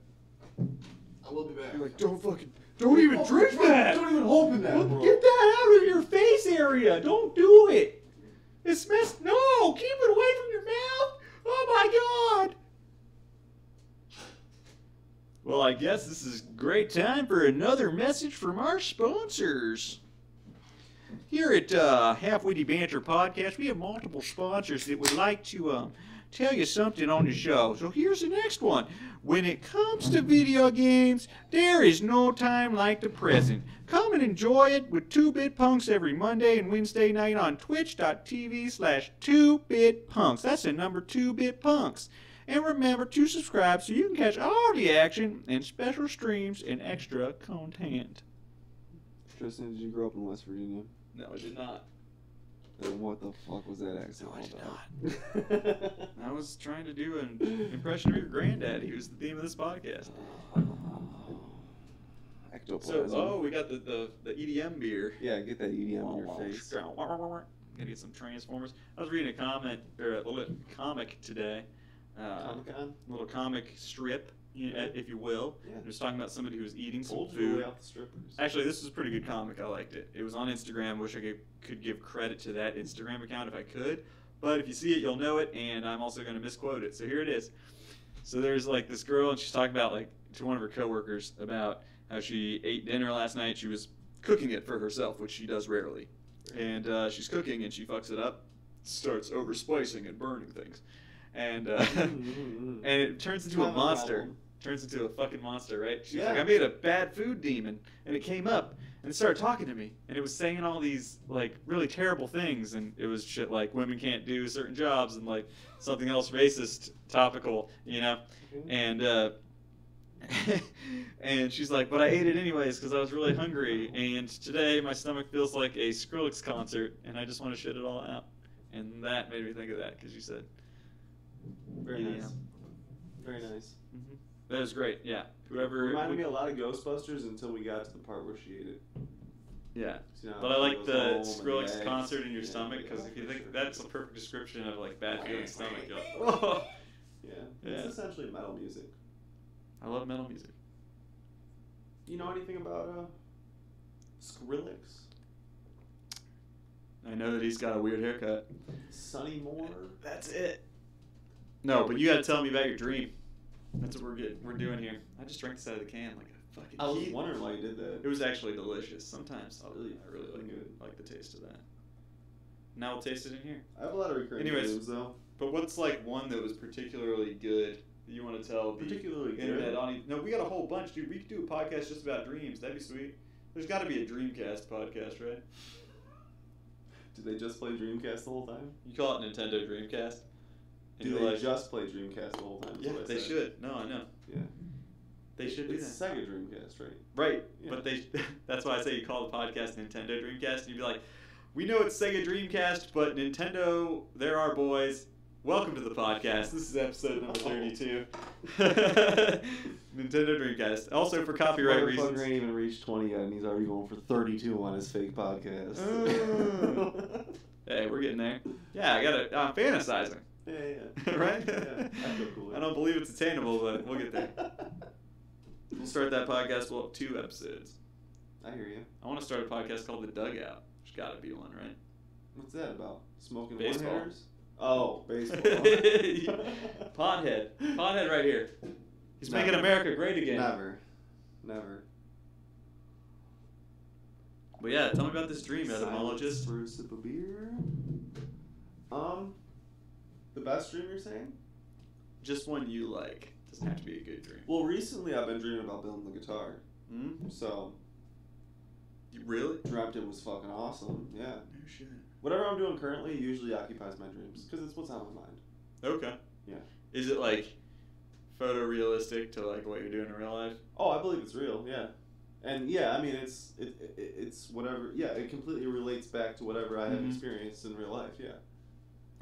I will be back. You're like, don't even drink that. Don't even open that, bro. Get that out of your face area. Don't do it. It's messed. No, keep it away from your mouth. Oh my God. Well, I guess this is a great time for another message from our sponsors. Here at Half Witty Banter Podcast, we have multiple sponsors that would like to tell you something on the show. So here's the next one. When it comes to video games, there is no time like the present. Come and enjoy it with 2-Bit Punks every Monday and Wednesday night on twitch.tv/2bitpunks. That's the number 2-Bit Punks. And remember to subscribe so you can catch all the action and special streams and extra content. Tristan, did you grow up in West Virginia? No, I did not. And what the fuck was that accent? No, I did not. I was trying to do an impression of your granddaddy, who's the theme of this podcast. Ectoplasm. We got the EDM beer. Yeah, get that EDM in your face. Gotta get some Transformers. I was reading a little comic today. Comic-Con? Little comic strip, if you will. Yeah. It was talking about somebody who was eating some Old food. way out the strippers. Actually, this was a pretty good comic. I liked it. It was on Instagram. Wish I could give credit to that Instagram account if I could. but if you see it, you'll know it, and I'm also going to misquote it. So here it is. So there's like this girl, and she's talking about like to one of her coworkers about how she ate dinner last night. She was cooking it for herself, which she does rarely. And she's cooking, and she fucks it up, starts overspicing and burning things. And and it turns into a monster. Turns into a fucking monster, right? She's like, I made a bad food demon, and it came up, and it started talking to me, and it was saying all these, like, really terrible things, and it was shit like women can't do certain jobs, and, like, something else racist, topical, you know? And, and she's like, but I ate it anyways because I was really hungry, and today my stomach feels like a Skrillex concert, and I just want to shit it all out. And that made me think of that, because you said... Very nice. Very nice. Mm-hmm. That was great, yeah. Whoever reminded me a lot of Ghostbusters until we got to the part where she ate it. Yeah, You know, but I like the Skrillex Skrillex concert in your stomach, because if you think that's a perfect description of like bad feeling stomach, you're like, whoa. Yeah. Yeah. It's essentially metal music. I love metal music. You know anything about Skrillex? I know that he's got a weird haircut. Sonny Moore? That's it. No, but you gotta tell me about your dream. That's what we're doing here. I just drank this out of the can like a fucking I was kid. wondering why you did that. It was actually delicious. Sometimes I really Good. like the taste of that. Now we'll taste it in here. I have a lot of recurring Anyways, dreams, though. But what's like one that was particularly good that you want to tell the Particularly internet good? audience? No, we got a whole bunch, dude. We could do a podcast just about dreams. That'd be sweet. There's got to be a Dreamcast podcast, right? Did they just play Dreamcast the whole time? You call it Nintendo Dreamcast? And Do you're they like, just play Dreamcast the whole time? is Yeah, what I they said. should. No, I know. Yeah. They should do It's that. Sega Dreamcast, right? Right, Yeah. but that's why I say you call the podcast Nintendo Dreamcast, and you'd be like, we know it's Sega Dreamcast, but Nintendo, they're our boys. Welcome to the podcast. This is episode number 32. Nintendo Dreamcast. Also for copyright reasons. Motherfucker ain't even reached 20 yet, and he's already going for 32 on his fake podcast. Hey, we're getting there. Yeah, I'm fantasizing. Yeah. Right? Yeah, I feel cool. I don't believe it's attainable, but we'll get there. We'll start that podcast. We'll have 2 episodes. I hear you. I want to start a podcast called The Dugout. There's got to be one, right? What's that about? Smoking Baseball. one-hitters? Oh, baseball. Pothead. Pothead right here. He's making America great again. Never. But yeah, tell me about this dream, etymologist. For a sip of beer. The best dream you're saying? Just one you like. Doesn't have to be a good dream. Well, recently I've been dreaming about building the guitar. Hmm? So, You really? dreamt it was fucking awesome. Yeah. No shit. Whatever I'm doing currently usually occupies my dreams because it's what's on my mind. Okay. Yeah. Is it like photorealistic to like what you're doing in real life? Oh, I believe it's real. Yeah. And yeah, I mean it's whatever. Yeah, it completely relates back to whatever I have experienced in real life. Yeah.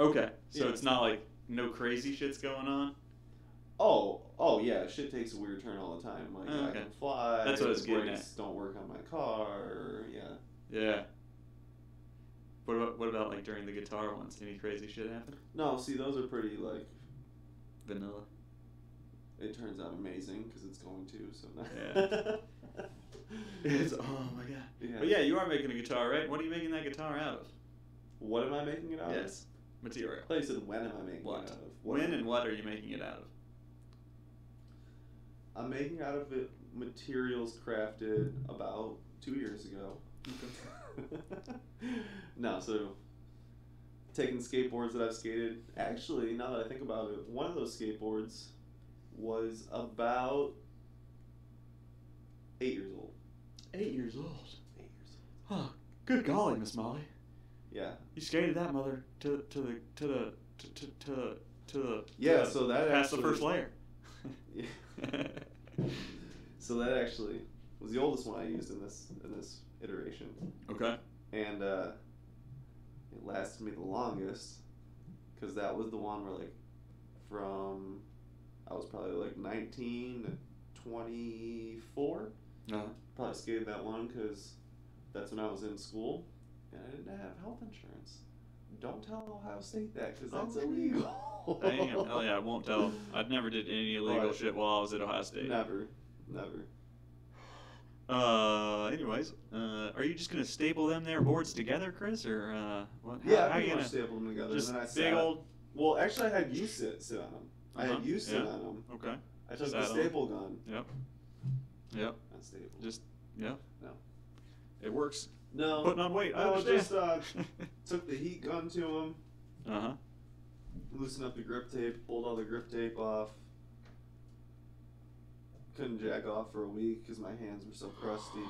Okay. So Yeah. it's not like no crazy shit's going on? Oh yeah, shit takes a weird turn all the time. Like Oh, I okay. can fly. That's what I was the getting brakes don't work on my car. Yeah. Yeah. What about like during the guitar ones? Any crazy shit happen? No, see, those are pretty like. Vanilla. It turns out amazing because it's going to. So. Yeah. It's, oh my god. Yeah. But yeah, you are making a guitar, right? What are you making that guitar out of? What am I making it out of? Yes. Material. I thought you said when am I making What? it out of? When and what are you making it out of? I'm making out of it materials crafted about 2 years ago. No, so taking skateboards that I've skated. Actually, now that I think about it, one of those skateboards was about 8 years old. 8 years old. 8 years old. Oh, good golly, Miss Molly. Yeah. You skated that mother to the Yeah, so that past actually, the first layer. Yeah. So that actually was the oldest one I used in this iteration. Okay. And it lasted me the longest because that was the one where like from I was probably like 19 to 24. Probably skated that one because that's when I was in school and I didn't have health insurance. Don't tell Ohio State that because that's illegal. Damn. Hell yeah, I won't tell. I never did any illegal Right. shit while I was at Ohio State. Never. Anyways, are you just gonna staple them there boards together, Chris, or what? Yeah, how I you pretty gonna much stapled them together. just and then I big sat. old? Well, actually, I had you sit on them. I had you sit yeah. on them. Okay. I took Sat the on staple gun. Yep. Yep. Not staple. Just yeah. No. It works. No. Putting on weight. I No, understand. just took the heat gun to them. Uh-huh. Loosened up the grip tape. Pulled all the grip tape off. Couldn't jack off for a week because my hands were so crusty.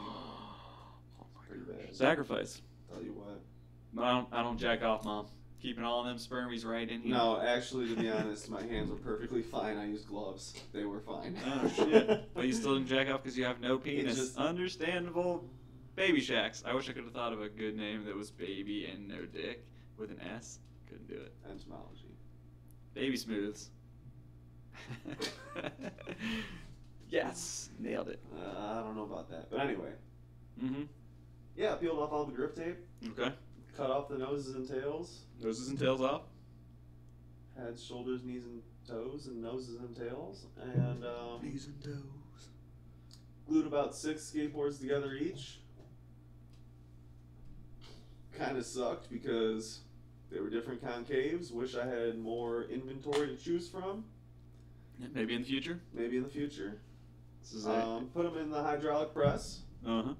Pretty bad. Sacrifice. Tell you what. I don't jack off, Mom. Keeping all of them spermies right in here. No, actually, to be honest, my hands were perfectly fine. I used gloves. They were fine. Oh shit! But you still didn't jack off because you have no penis. just- Understandable. Baby Shacks. I wish I could have thought of a good name that was baby and no dick with an S. Couldn't do it. Entomology. Baby Smooths. Yes, nailed it. I don't know about that. But anyway. Mm-hmm. Yeah, peeled off all the grip tape. Okay. Cut off the noses and tails. Noses and tails off. Heads, shoulders, knees, and toes, and noses and tails. And Knees and toes. glued about 6 skateboards together each. Kind of sucked because they were different concaves. Wish I had more inventory to choose from. Maybe in the future. Maybe in the future. This is it. Put them in the hydraulic press. Uh-huh.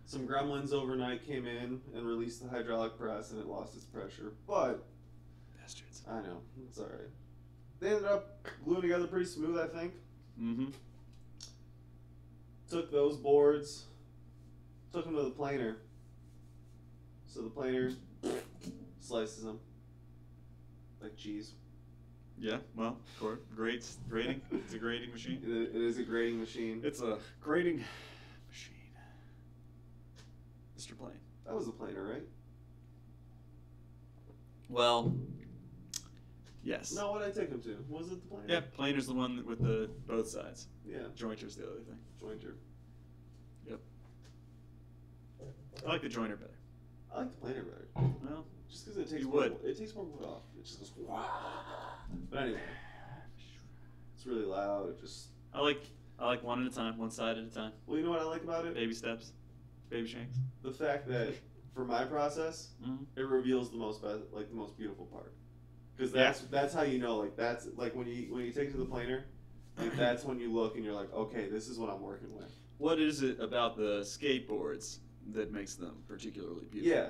Some gremlins overnight came in and released the hydraulic press, and it lost its pressure. But Bastards. I know, it's all right. They ended up gluing together pretty smooth, I think. Mm-hmm. Took those boards, took them to the planer. So the planer slices them like cheese. Yeah, well, grating. It's a grating machine. It is a grating machine. It's a grating machine. Mr. Plane. That was the planer, right? Well, yes. No, what did I take him to? Was it the planer? Yeah, planer's the one with the both sides. Yeah, Jointer's the other thing. jointer. Yep. I like the jointer better. I like the planer better. Well, Just because it takes You more, would. it takes more wood off. It just goes wow. But anyway, it's really loud. It just I like one at a time, one side at a time. well, you know what I like about it? Baby steps, baby shanks. The fact that for my process, Mm-hmm. it reveals the most the most beautiful part. Because Yeah. that's how you know, like that's like when you take it to the planer, like that's when you look and you're like, okay, this is what I'm working with. What is it about the skateboards that makes them particularly beautiful? Yeah.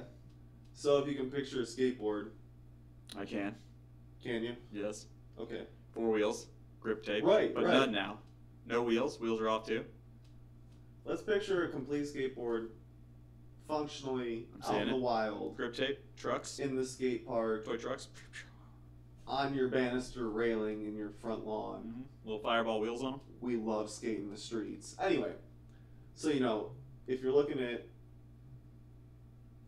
So if you can picture a skateboard, I can. can you? Yes. Okay. 4 wheels, grip tape. Right, But right. none now. No wheels. Wheels are off too. Let's picture a complete skateboard, functionally I'm out seeing in the it. wild, Grip tape, trucks, in the skate park, toy trucks. on your banister railing in your front lawn. Mm-hmm. Little fireball wheels on them. We love skating the streets. Anyway, so you know, if you're looking at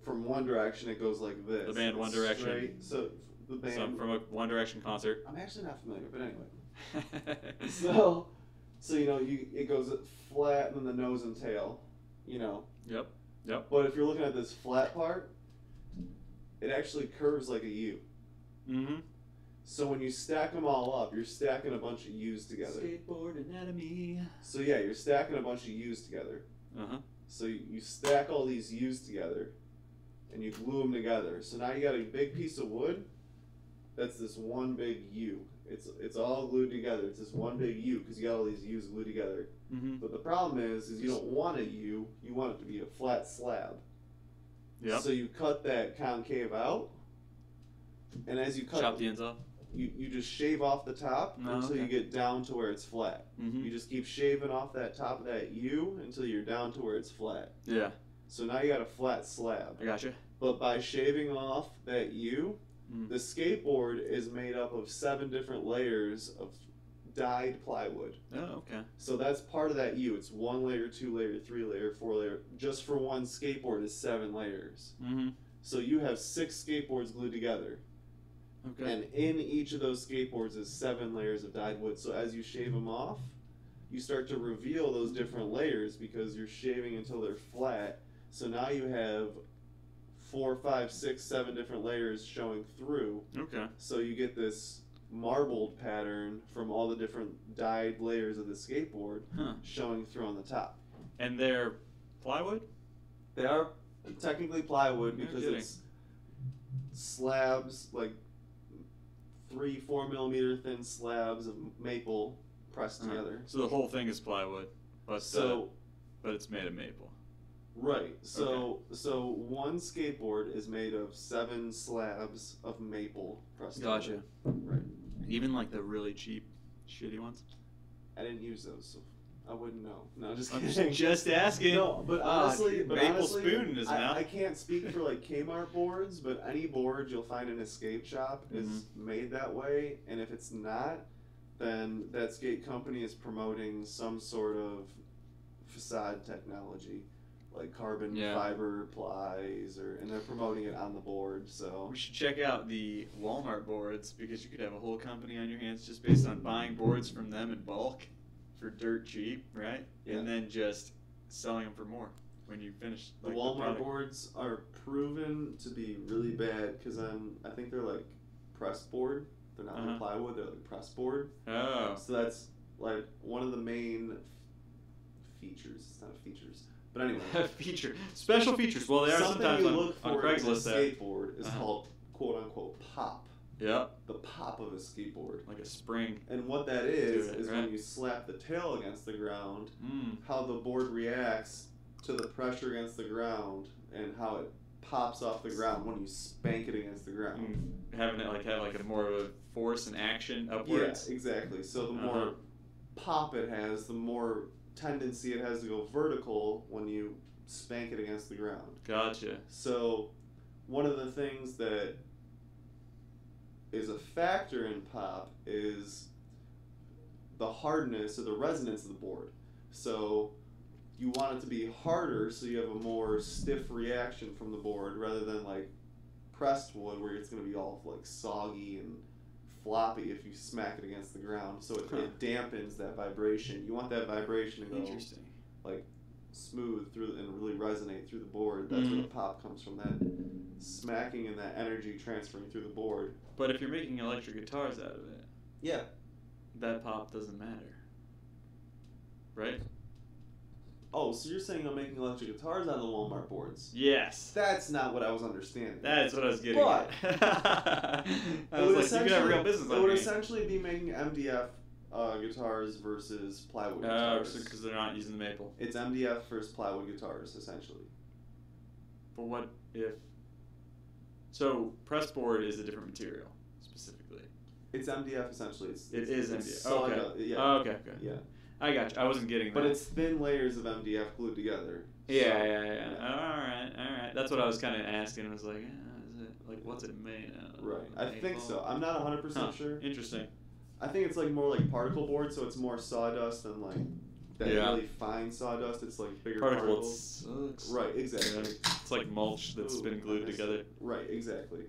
from one direction, it goes like this. The band One Direction. Straight. So the band. Some from a One Direction concert. I'm actually not familiar, but anyway. So you know, it goes flat and then the nose and tail. You know. Yep. Yep. But if you're looking at this flat part, it actually curves like a U. Mm-hmm. So when you stack them all up, you're stacking a bunch of U's together. Skateboard anatomy. So yeah, you're stacking a bunch of U's together. Uh-huh. So you stack all these U's together, and you glue them together. So now you got a big piece of wood. That's this one big U. It's all glued together. It's this one big U because you got all these U's glued together. Mm-hmm. But the problem is you don't want a U. You want it to be a flat slab. Yep. So you cut that concave out, and as you cut Chop the ends off. you just shave off the top Oh, until okay. you get down to where it's flat. Mm-hmm. You just keep shaving off that top of that U until you're down to where it's flat. Yeah. So now you got a flat slab. I gotcha. But by shaving off that U, Mm. the skateboard is made up of 7 different layers of dyed plywood. Oh, okay. So that's part of that U. It's 1 layer, 2 layer, 3 layer, 4 layer. Just for one skateboard is 7 layers. Mm-hmm. So you have 6 skateboards glued together. Okay. And in each of those skateboards is 7 layers of dyed wood. So as you shave them off, you start to reveal those different layers because you're shaving until they're flat. So now you have 4, 5, 6, 7 different layers showing through. Okay. So you get this marbled pattern from all the different dyed layers of the skateboard Huh. showing through on the top. And they're plywood? They are technically plywood No because kidding. it's slabs, like 3-4 millimeter thin slabs of maple pressed together. So the whole thing is plywood, but it's made of maple. Right. So one skateboard is made of 7 slabs of maple pressed together. Right. Even like the really cheap, shitty ones. I didn't use those, so I wouldn't know. No, just I'm kidding. just asking. No, but honestly, maple spoon in his mouth. I can't speak for like Kmart boards, but any board you'll find in a skate shop is made that way, and if it's not, then that skate company is promoting some sort of facade technology, like carbon fiber plies, and they're promoting it on the board. So We should check out the Walmart boards because you could have a whole company on your hands just based on buying boards from them in bulk for dirt cheap, right? Yeah. And then just selling them for more when you finish. the Like, Walmart product. boards are proven to be really bad because I think they're like pressed board. They're not like plywood. They're like pressed board. Oh. So that's like one of the main features. It's not features, but anyway. Special features. Well, they are Something sometimes you on, look on for in a Craigslist. There. skateboard is called quote unquote pop. Yep. The pop of a skateboard. Like a spring. And what that is Do it, is right? when you slap the tail against the ground, Mm. how the board reacts to the pressure against the ground and how it pops off the ground when you spank it against the ground. Having it have a more of a force and action upwards. Yeah, exactly. So the more pop it has, the more tendency it has to go vertical when you spank it against the ground. Gotcha. So one of the things that is a factor in pop is the hardness or the resonance of the board. So you want it to be harder so you have a more stiff reaction from the board rather than like pressed wood where it's going to be all like soggy and floppy if you smack it against the ground. So it dampens that vibration. You want that vibration to go Interesting. like smooth through and really resonate through the board. That's where the pop comes from, that smacking and that energy transferring through the board. But if you're making electric guitars out of it, Yeah. that pop doesn't matter. Right? Oh, so you're saying I'm making electric guitars out of the Walmart boards? Yes. That's not what I was understanding. That's what I was getting But at. I was like, you could have a real business it on would me. essentially be making MDF guitars versus plywood guitars. Because they're not using the maple. It's MDF versus plywood guitars, essentially. But what if... So, press board is a different material, specifically. It's MDF, essentially. It is it's MDF. solid, Okay. yeah. Oh, okay. Yeah. I got you. I wasn't getting that. But it's thin layers of MDF glued together. Yeah. Alright. That's what I was kind of asking. I was like, is it, like, what's it made out of? Right. I think so. I'm not 100% sure. Interesting. I think it's like more like particle board, so it's more sawdust than like that really fine sawdust. It's like bigger particles. Sucks. Right, exactly. Yeah. It's like mulch that's Ooh, been glued together. Right, exactly.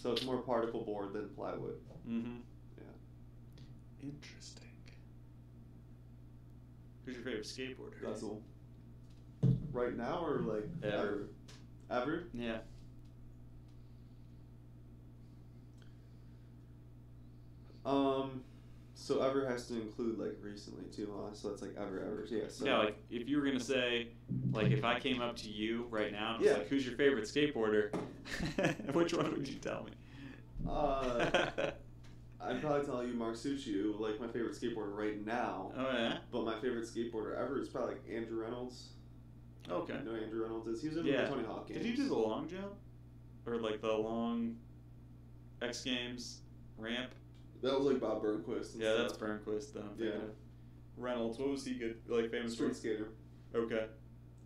So it's more particle board than plywood. Mm-hmm. Yeah. Interesting. Who's your favorite skateboarder? Guzzle. Right now or like Ever. Ever? Yeah. So ever has to include like recently too, so that's like ever. Yeah. So Yeah, like if you were gonna say, like if I came up to you right now and was Yeah. like, who's your favorite skateboarder? Which one would you tell me? I'd probably tell you Mark Suciu, like my favorite skateboarder right now. Oh yeah. But my favorite skateboarder ever is probably like Andrew Reynolds. Okay. You know who Andrew Reynolds is? He was in Yeah. the Tony Hawk games. Did you do the long jump? Or like the long X Games ramp? That was like Bob Burnquist. And Yeah, stuff. that's Burnquist that I'm thinking Yeah. of. Reynolds, what was he good, like famous Street for? skater. Okay.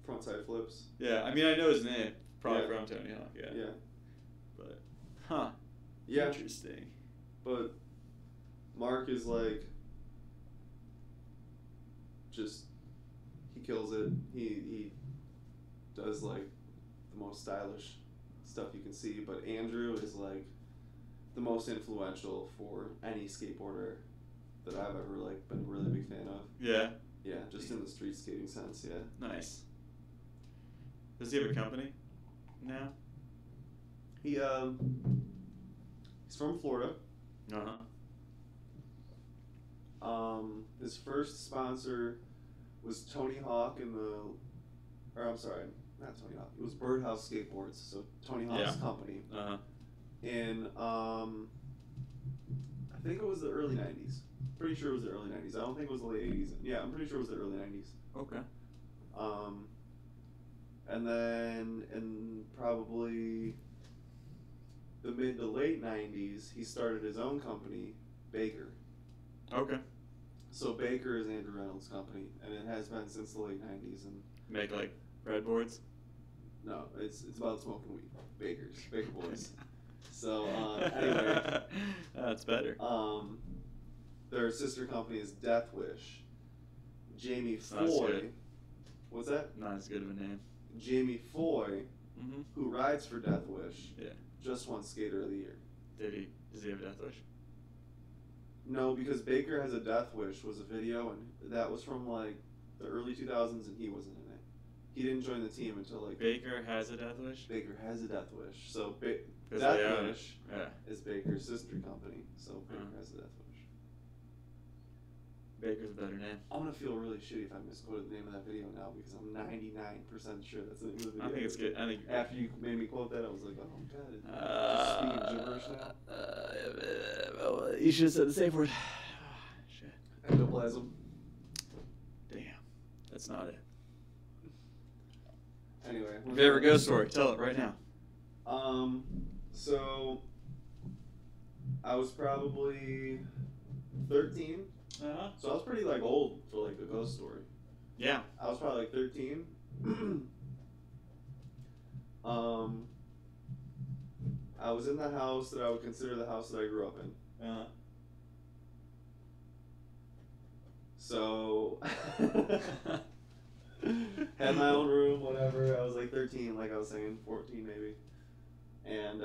Frontside flips. Yeah, I mean I know his name, probably Yeah. from Tony Hawk. Yeah. Yeah. But, huh? Yeah. Interesting. But Mark is like just he kills it. He does like the most stylish stuff you can see, but Andrew is like the most influential for any skateboarder that I've ever like been a really big fan of. Yeah. Yeah, just in the street skating sense, yeah. Nice. Does he have a company now? He's from Florida. Uh huh. His first sponsor was Tony Hawk and or I'm sorry, not Tony Hawk. It was Birdhouse Skateboards, so Tony Hawk's company. In I think it was the early '90s. Pretty sure it was the early '90s. I don't think it was the late '80s. Yeah, I'm pretty sure it was the early '90s. Okay. And then in probably the mid to late '90s, he started his own company, Baker. Okay. So Baker is Andrew Reynolds' company, and it has been since the late '90s. And Make like breadboards? no, it's about smoking weed. Baker Boys. So anyway, that's better. Their sister company is Death Wish. Jamie Not as Foy. good. What's that? Not as good of a name. Jamie Foy, Mm-hmm. who rides for Death Wish, Yeah. just won Skater of the Year. Does he have Death Wish? No, because Baker Has a Death Wish was a video, and that was from like the early 2000s, and he wasn't in it. He didn't join the team until like Baker Has a Death Wish? Baker Has a Death Wish. So 'Cause they Death own it. Wish Yeah. is Baker's sister company. So Baker Has a Death Wish. Baker's a better name. I'm gonna feel really shitty if I misquoted the name of that video now because I'm 99% sure that's the name of the video. I think it's good. I think After you made me quote that, I was like, oh god, is just speaking gibberish now? You should have said the safe word. Shit. Ectoplasm. Damn. That's not it. Anyway. Favorite ghost story. Tell it right now. So I was probably 13. Uh-huh. So I was pretty like old for like a ghost story. Yeah. I was probably like 13. I was in the house that I would consider the house that I grew up in. Uh-huh. So had my own room, whatever. I was like 13, like I was saying, 14 maybe. And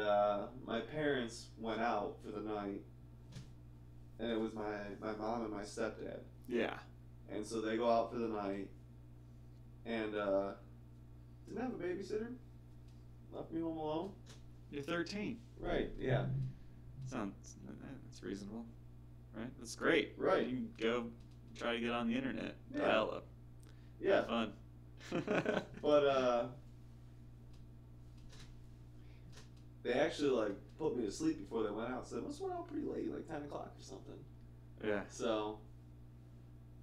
my parents went out for the night. And it was my mom and my stepdad. Yeah. And so they go out for the night. And didn't have a babysitter. Left me home alone. You're 13. Right, yeah. That's reasonable. Right? That's great. Right. You can go try to get on the internet. Yeah. Dial up. Yeah. Fun. But they actually like put me to sleep before they went out. So they must have went out pretty late, like 10 o'clock or something. Yeah. So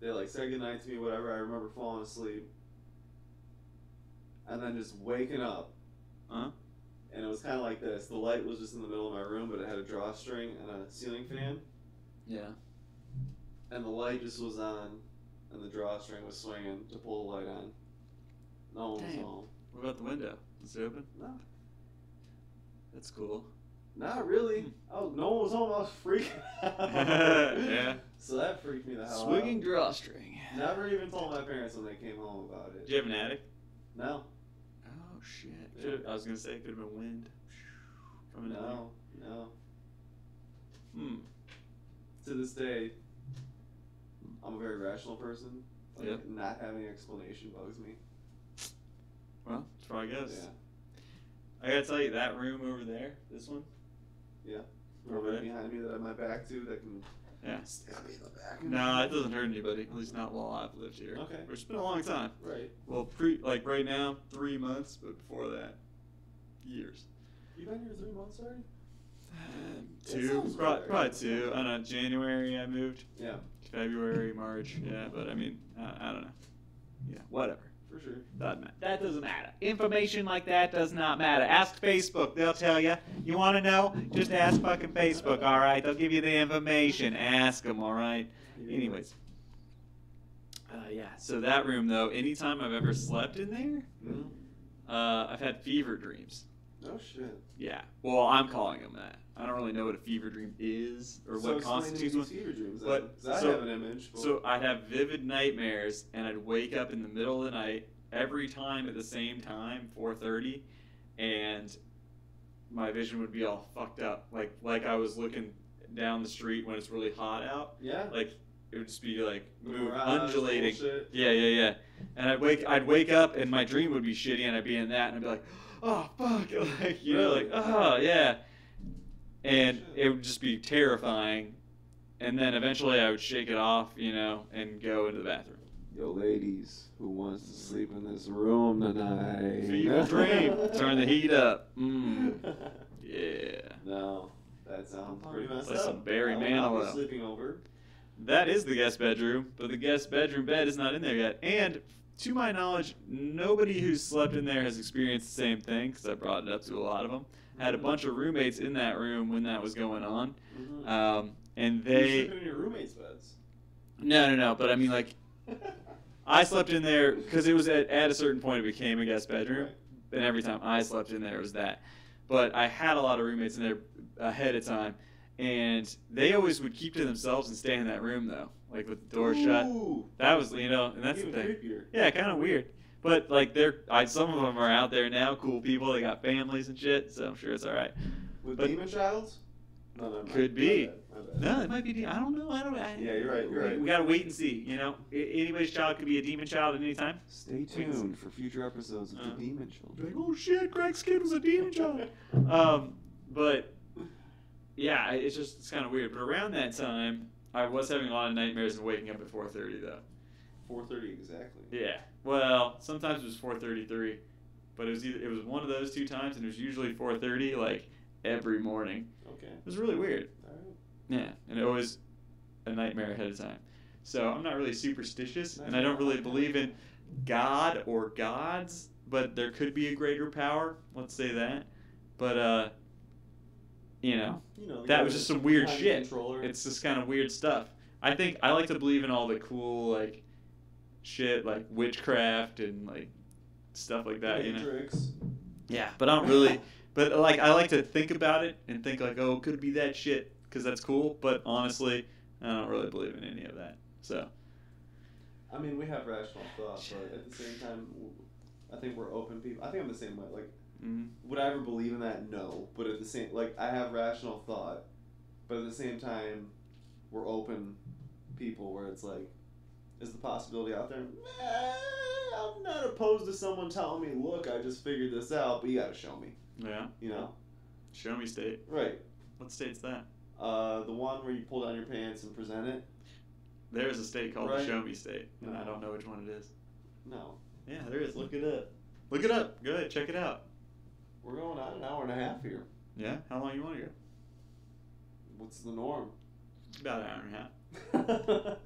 they like said goodnight to me, whatever. I remember falling asleep. And then just waking up. Huh? And it was kind of like this. The light was just in the middle of my room, but it had a drawstring and a ceiling fan. Yeah. And the light just was on, and the drawstring was swinging to pull the light on. No one was Damn. home. What about the window? Is it open? No. That's cool. Not really. Oh, no one was home. I was freaking out. Yeah. So that freaked me the hell Swinging out. drawstring. Never even told my parents when they came home about it. Did you have an attic? No. Oh shit. Yeah. I was gonna say it could have been wind. Coming in. No. Hmm. To this day, I'm a very rational person. Like, Yep. not having an explanation bugs me. Well, that's how it goes. Yeah. I gotta tell you, that room over there, this one. Yeah. Over Right there. behind me that I have my back to that can Yeah. stab me in the back. No, it doesn't hurt anybody. At least not while I've lived here. Okay. Which has been a long time. Right. Well, like right now, 3 months, but before that, years. You've been here 3 months already? That Two, sounds probably right. two. I don't know. January I moved. Yeah, February, March. Yeah, but I mean, I don't know. Yeah, whatever. for sure. Doesn't matter. That doesn't matter. Information like that does not matter. Ask Facebook. They'll tell you. You want to know? Just ask fucking Facebook, all right? They'll give you the information. Ask them, all right? Anyways. Yeah, so that room, though, anytime I've ever slept in there, Mm. I've had fever dreams. No shit. Yeah. Well, I'm calling them that. I don't really know what a fever dream is or So what constitutes explain one. these fever dreams. But- 'Cause I so- have an image. But So I'd have vivid nightmares, and I'd wake up in the middle of the night every time at the same time, 4:30, and my vision would be all fucked up, like I was looking down the street when it's really hot out. yeah. Like it would just be like Mirage, undulating. bullshit. Yeah. And I'd wake up, and my dream would be shitty, and I'd be in that, and I'd be like, oh fuck, like Really? oh yeah, and it would just be terrifying. And then eventually I would shake it off, and go into the bathroom. Yo, ladies, who wants to sleep in this room tonight? Fever dream. Turn the heat up. Yeah. No, that sounds pretty messed Like up. some Barry I will not be Manilow. sleeping over. That is the guest bedroom, but the guest bedroom bed is not in there yet. And to my knowledge, nobody who's slept in there has experienced the same thing, because I brought it up to a lot of them. I had a bunch of roommates in that room when that was going on. Mm-hmm. And You're they... sleeping in your roommates' beds. No, but I mean, like, I slept in there, because it was at a certain point it became a guest bedroom. Right. And every time I slept in there, it was that. But I had a lot of roommates in there ahead of time. And they always would keep to themselves and stay in that room, though. Like, with the door shut. Ooh. That was, and that's the Even thing. creepier. Yeah, kind of weird. But, like, some of them are out there now, cool people. They got families and shit, so I'm sure it's all right. With But- demon childs? No, no, Could be. My bad. No, it might be. I don't know. Yeah, you're right. You're right. We gotta wait and see. Anybody's child could be a demon child at any time. Stay tuned for future episodes of the Demon Like, Children. oh shit, Greg's kid was a demon child. But yeah, it's kind of weird. But around that time, I was having a lot of nightmares and waking up at 4:30 though. 4:30 exactly. Yeah. Well, sometimes it was 4:33, but it was one of those two times, and it was usually 4:30 like every morning. Okay. It was really weird. All right. Yeah, and it was a nightmare ahead of time. So I'm not really superstitious, and I don't really believe in God or gods, but there could be a greater power. Let's say that. But the that guy was with just the some weird tiny shit. controller. It's just kind of weird stuff. I like to believe in all the cool like shit, like witchcraft and like stuff like that. Matrix. Yeah, but I don't really. But like I like to think about it and think like, oh, could it be that shit? Because that's cool. But honestly, I don't really believe in any of that. So. I mean, we have rational thought, but at the same time, I think we're open people. I think I'm the same way. Like, would I ever believe in that? No. But at the same, like, I have rational thought, but at the same time, we're open people where it's like, is the possibility out there? I'm not opposed to someone telling me, look, I just figured this out, but you gotta show me. Yeah. You know? Show me state. Right. What state's that? The one where you pull down your pants and present it? There is a state called Right. the Show Me State, and No. I don't know which one it is. No. Yeah, there is. Look it up. Look it up. Go ahead, check it out. We're going on an hour and a half here. Yeah? How long you want to go? What's the norm? About an hour and a half.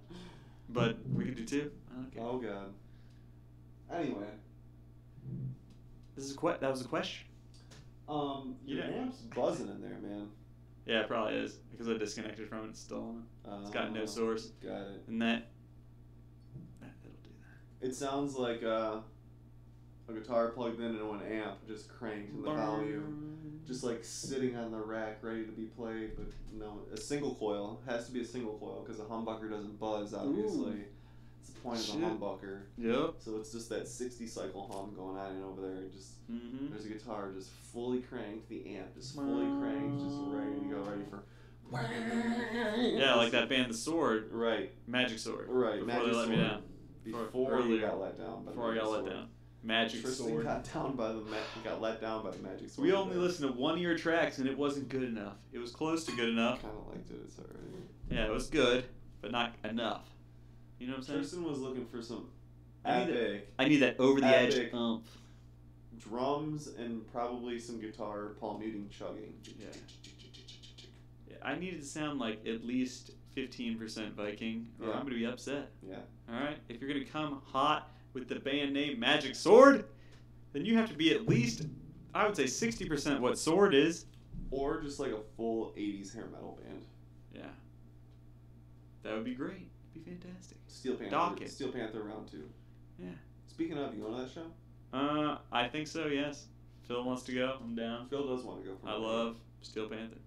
But we could do two. I don't care. Oh, God. Anyway. That was a question. Your Yeah. amp's buzzing in there, man. Yeah, it probably is because I disconnected from it. It's still on. It's got no source. Got it. And that'll do that. It sounds like a guitar plugged in into an amp, just cranked in the volume, just like sitting on the rack ready to be played. But no, a single coil has to be a single coil because a humbucker doesn't buzz. Obviously, it's the point of the Shit. humbucker. Yep. So it's just that 60 cycle hum going on and over there. Just there's a guitar just fully cranked, the amp just fully cranked, just ready to go, ready for. Yeah, like that band, The Sword. Right. Magic Sword. Right. Before Magic they let me Sword. down. Before you Earlier. got let down. By Before I the got let Sword. down. Magic Tristan Sword. got let down by the Magic Sword. We only listened to 1 year tracks and it wasn't good enough. It was close to good enough. Kind of liked it. It's alright. Yeah, it was good, but not enough. You know what I'm saying? Tristan was looking for some I need epic I need that over the edge Epic. oomph. drums and probably some guitar palm muting chugging. Yeah. Yeah, I need it to sound like at least 15% Viking, or Yeah. I'm gonna be upset. Yeah. All right, if you're gonna come hot with the band name Magic Sword, then you have to be at least, I would say, 60% what Sword is. Or just like a full 80s hair metal band. Yeah, that would be great. It'd be fantastic. Steel Panther. Dock it. Steel Panther round 2. Yeah. Speaking of, you going to that show? I think so. Yes. Phil wants to go. I'm down. Phil does want to go. I love Steel Panther.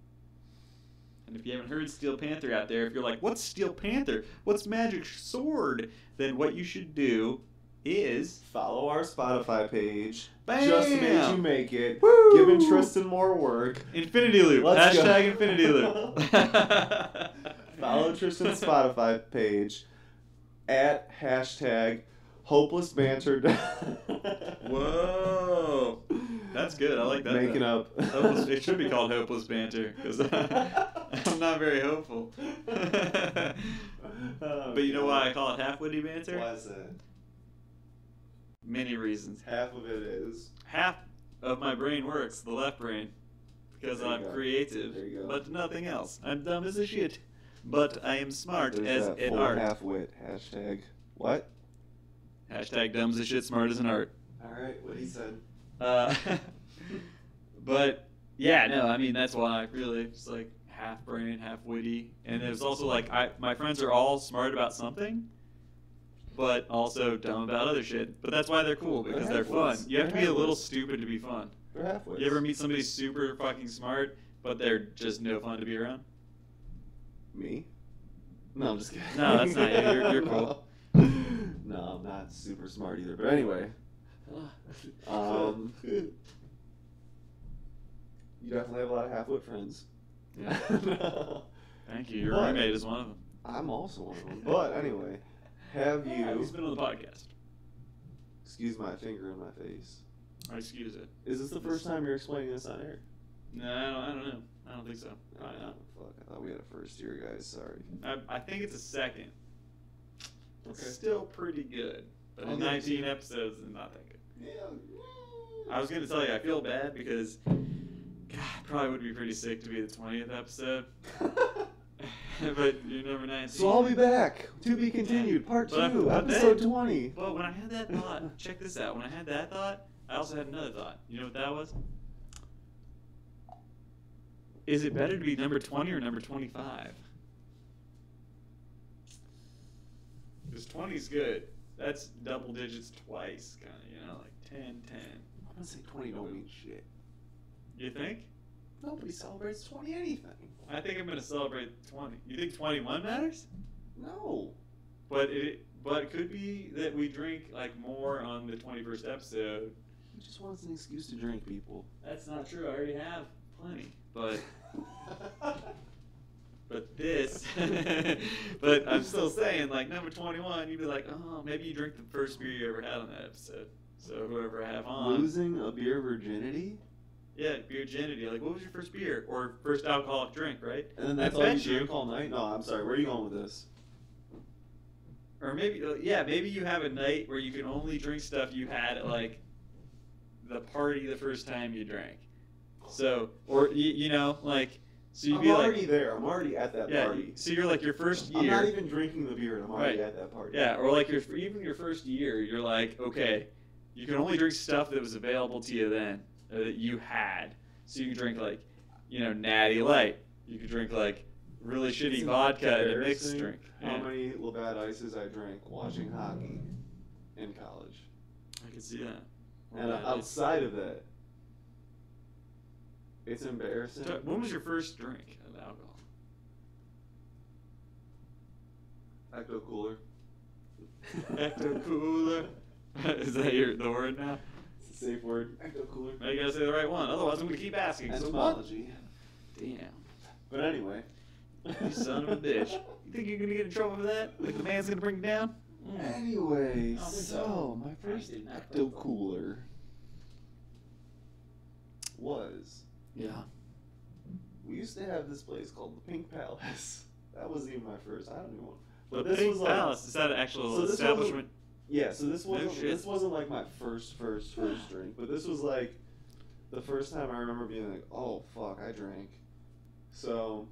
And if you haven't heard Steel Panther out there, if you're like, what's Steel Panther? What's Magic Sword? Then what you should do is... Follow our Spotify page. Bam! Just made you make it. Woo! Giving Tristan more work. Infinity Loop. Let's go. Hashtag Infinity Loop. Follow Tristan's Spotify page at hashtag hopeless banter. Whoa. That's good. I like that. Making though. up. Hopeless, it should be called hopeless banter because I'm not very hopeful. But you know why I call it half-witty banter? Why is that? Many reasons. Half of it is. Half of my brain works, the left brain, because There you I'm go. creative, There you go. but nothing else. I'm dumb as a shit, but I am smart There's as that an full art. half-wit. Hashtag. What? Hashtag dumb as a shit, smart as an art. Alright, what he said. But yeah, no, I mean that's why really it's like half brain, half witty, and there's also like my friends are all smart about something, but also dumb about other shit. But that's why they're cool because they're fun. You have to be a little stupid to be fun. They're half-wits. You ever meet somebody super fucking smart, but they're just no fun to be around? Me? No, I'm just kidding. No, that's not you. You're cool. No, I'm not super smart either. But anyway, you definitely have a lot of half-wit friends. Yeah. Thank you. Your But- roommate is one of them. I'm also one of them. But anyway, have you? He's been on the podcast. Excuse my finger in my face. I excuse it. Is this the first time you're explaining this on air? No, I don't know. I don't think so. Probably not. Fuck, I thought we had a first year, guys. Sorry. I think it's a second. It's Okay. still pretty good, but in 19 episodes, it's not that good. Yeah. I was gonna tell you, I feel bad because, God, probably would be pretty sick to be the 20th episode. But you're number 19. So I'll be back. To be continued. Part But 2, then- episode 20. But when I had that thought, check this out. When I had that thought, I also had another thought. You know what that was? Is it better to be number 20 or number 25? Because 20 is good. That's double digits twice, kind of, you know, like 10, 10. I'm gonna say 20 don't mean shit. You think? Nobody celebrates 20 anything. I think I'm going to celebrate 20. You think 21 matters? No. But it could be that we drink like more on the 21st episode. He just wants an excuse to drink, people. That's not true. I already have plenty. But this, but I'm still saying, like, number 21, you'd be like, oh, maybe you drink the first beer you ever had on that episode. So whoever I have on. Losing a beer virginity? Yeah, beer virginity. Like, what was your first beer? Or first alcoholic drink, right? And then that's I all bet you drink all night? No, I'm sorry. Where are you going with this? Or maybe, maybe you have a night where you can only drink stuff you had at, like, the party the first time you drank. So, or, you know, like, so you'd I'm be like. already there. I'm already at that Yeah, party. so you're like your first year. I'm not even drinking the beer, and I'm already Right. at that party. Yeah, or like even your first year, you're like, okay, you can only drink stuff that was available to you then, or that you had. So you can drink like, you know, Natty Light. You could drink like really shitty It's vodka in a mixed embarrassing drink. How Yeah. many Labatt Ices I drank watching hockey in college. I can see that. And outside of that, it's embarrassing. So when was your first drink of alcohol? Ecto Cooler. Ecto Cooler. Is that the word now? It's a safe word. Ecto Cooler. Now you gotta say the right one. Otherwise, I'm gonna keep asking. So what? Etymology. Damn. But anyway. You son of a bitch. You think you're gonna get in trouble for that? Like the man's gonna bring you down? Anyway, Oh, so my first did not Ecto Cooler was. Yeah. We used to have this place called the Pink Palace. That wasn't even my first. I don't even know. The But this Pink was like, Palace, is that an actual So this establishment? yeah. So this No wasn't shit. this wasn't like my first drink, but this was like the first time I remember being like, oh fuck, I drank. So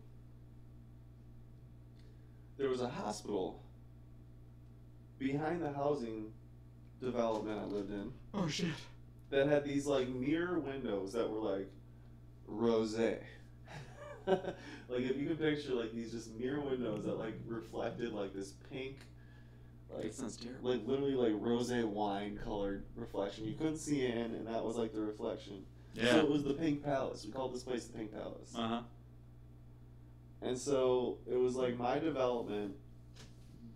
there was a hospital behind the housing development I lived in Oh shit. that had these like mirror windows that were like rosé. Like if you can picture like these just mirror windows that like reflected like this pink, like That sounds terrible. like literally like rosé wine colored reflection. You couldn't see in, and that was like the reflection. So Yeah. it was the Pink Palace. We called this place the Pink Palace. Uh huh. And so it was like my development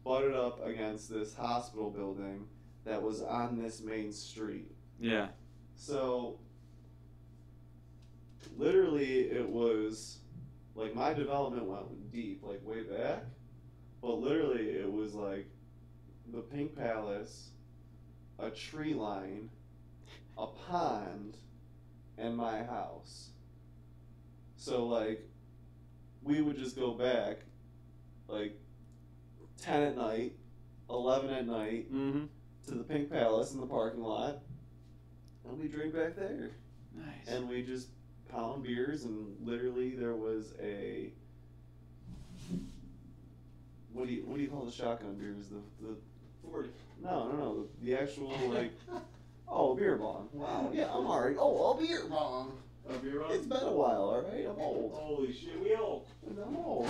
butted up against this hospital building that was on this main street. Yeah. So literally it was like my development went deep, like way back, but literally it was like the Pink Palace, a tree line, a pond, and my house. So, like, we would just go back, like, 10 at night, 11 at night, to the Pink Palace in the parking lot, and we drink back there. Nice. And we just pound beers, and literally there was a... What do you call the shotgun beers? The 40. No. The actual, like... Oh, a beer bong. Wow. Yeah, I'm alright. Oh, a beer bong. A beer bong? It's been a while, alright? I'm old. Holy shit, we old. I'm old.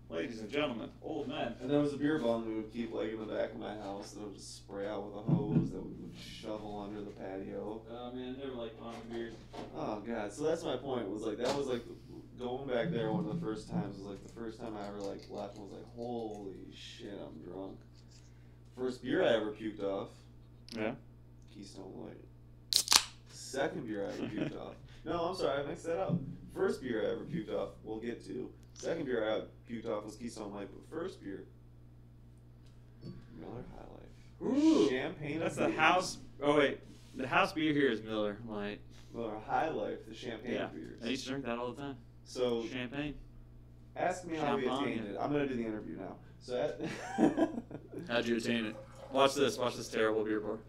Ladies and gentlemen, old men. And there was a beer bong we would keep, like, in the back of my house that would just spray out with a hose that we would shovel under the patio. Oh, man, never like pounding beers. Oh, God. So that's my point, was, like, that was, like, going back there one of the first times was, like, the first time I ever, like, left and was like, holy shit, I'm drunk. First beer I ever puked off. Yeah? Keystone Light. Second beer I ever puked off. No, I'm sorry, I mixed that up. First beer I ever puked off, we'll get to. Second beer I puked off was Keystone Light, but first beer, Miller High Life. Ooh, Champagne. that's the house. Oh wait, the house beer here is Miller Light. Miller High Life, the champagne Yeah, beers. I used to drink that all the time. So Champagne. ask me how we Champagne. attained it. I'm gonna do the interview now. So How'd you attain it? Watch this terrible beer pour.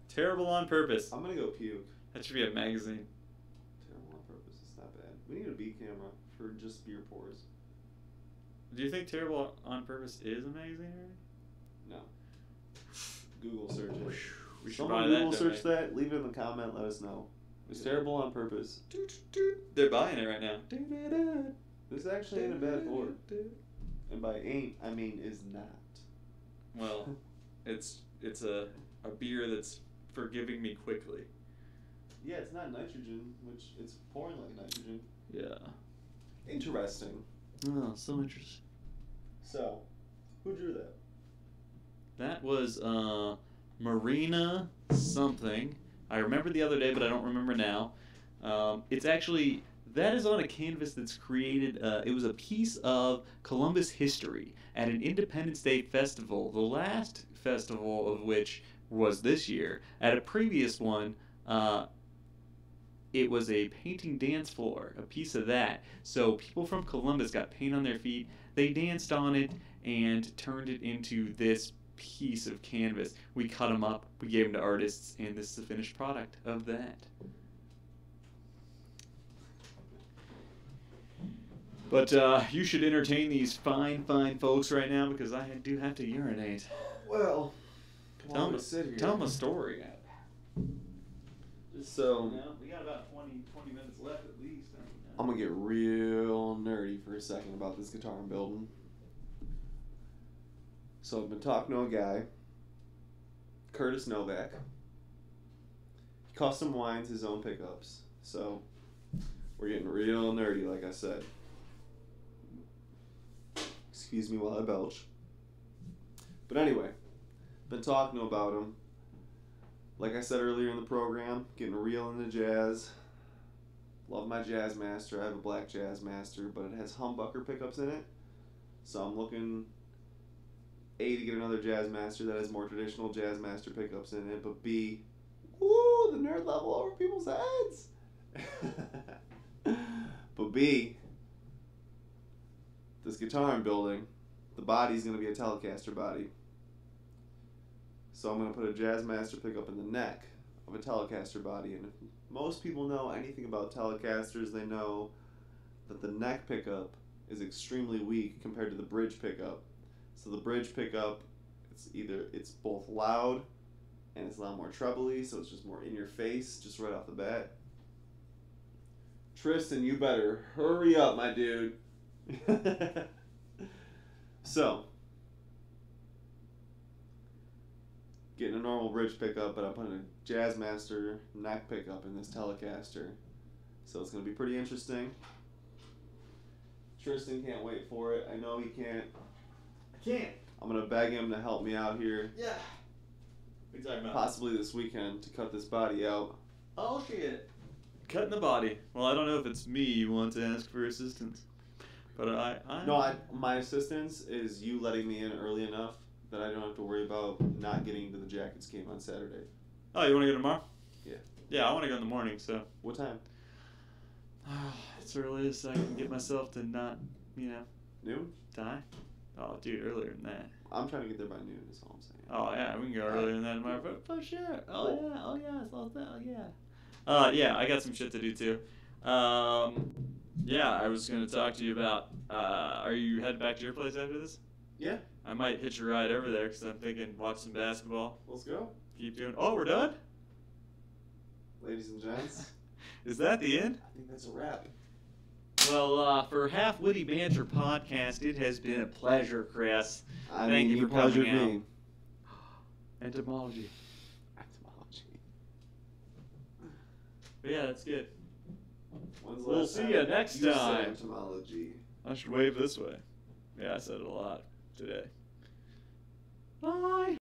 Terrible on purpose. I'm gonna go puke. That should be a magazine. Terrible on purpose. It's not bad. We need a B camera for just beer pours. Do you think Terrible on Purpose is a magazine already? No. Google search it. We should Someone buy that. Google don't search we? that. Leave it in the comment. Let us know. It's terrible on purpose. They're buying it right now. This actually ain't a bad pour. And by ain't, I mean is not. Well, it's a beer that's forgiving me quickly. Yeah, it's not nitrogen, which it's pouring like nitrogen. Yeah. Interesting. Oh, so interesting. So, who drew that? That was Marina something. I remember the other day, but I don't remember now. It's actually, that is on a canvas that's created, it was a piece of Columbus history at an Independence Day festival, the last festival of which was this year. At a previous one, it was a painting dance floor, a piece of that. So people from Columbus got paint on their feet, they danced on it, and turned it into this piece of canvas. We cut them up, we gave them to artists, and this is the finished product of that. But you should entertain these fine folks right now because I do have to urinate. Well, Tell them a story. So, we got about 20 minutes left at least. I'm going to get real nerdy for a second about this guitar I'm building. So I've been talking to a guy, Curtis Novak. He custom winds his own pickups. So we're getting real nerdy, like I said. Excuse me while I belch. But anyway, been talking about him. Like I said earlier in the program, getting real into jazz. Love my Jazz Master. I have a black Jazz Master, but it has humbucker pickups in it. So I'm looking, A, to get another Jazz Master that has more traditional Jazz Master pickups in it, but B, woo, the nerd level over people's heads. But B, this guitar I'm building, the body's going to be a Telecaster body. So I'm going to put a Jazz Master pickup in the neck of a Telecaster body. And if most people know anything about Telecasters, they know that the neck pickup is extremely weak compared to the bridge pickup. So the bridge pickup, it's both loud and it's a lot more trebly, so it's just more in your face, just right off the bat. Tristan, you better hurry up, my dude. So, getting a normal bridge pickup, but I'm putting a Jazz Master neck pickup in this Telecaster. So it's going to be pretty interesting. Tristan can't wait for it. I know he can't. I can't. I'm going to beg him to help me out here. Yeah. What are you talking about? Possibly this weekend to cut this body out. Oh, shit. Cutting the body. Well, I don't know if it's me you want to ask for assistance. But My assistance is you letting me in early enough that I don't have to worry about not getting to the Jackets game on Saturday. Oh, you want to go tomorrow? Yeah. Yeah, I want to go in the morning, so. What time? It's early as I can get myself to not, Noon? die. Oh, dude, earlier than that. I'm trying to get there by noon, is all I'm saying. Oh, yeah, we can go earlier than that tomorrow. For sure. Oh, yeah, it's all that. Oh, yeah. Yeah, I got some shit to do, too. Yeah, I was going to talk to you about, are you heading back to your place after this? Yeah. I might hitch a ride over there because I'm thinking watch some basketball. Let's go. Keep doing. Oh, we're done? Ladies and gents. Is that the end? I think that's a wrap. Well, for Half Witty Banter Podcast, it has been a pleasure, Chris. Thank you for pleasure coming out. Entomology. But yeah, that's good. When's the We'll last see time you next you said time. entomology? I should wave this way. Yeah, I said it a lot today. Bye.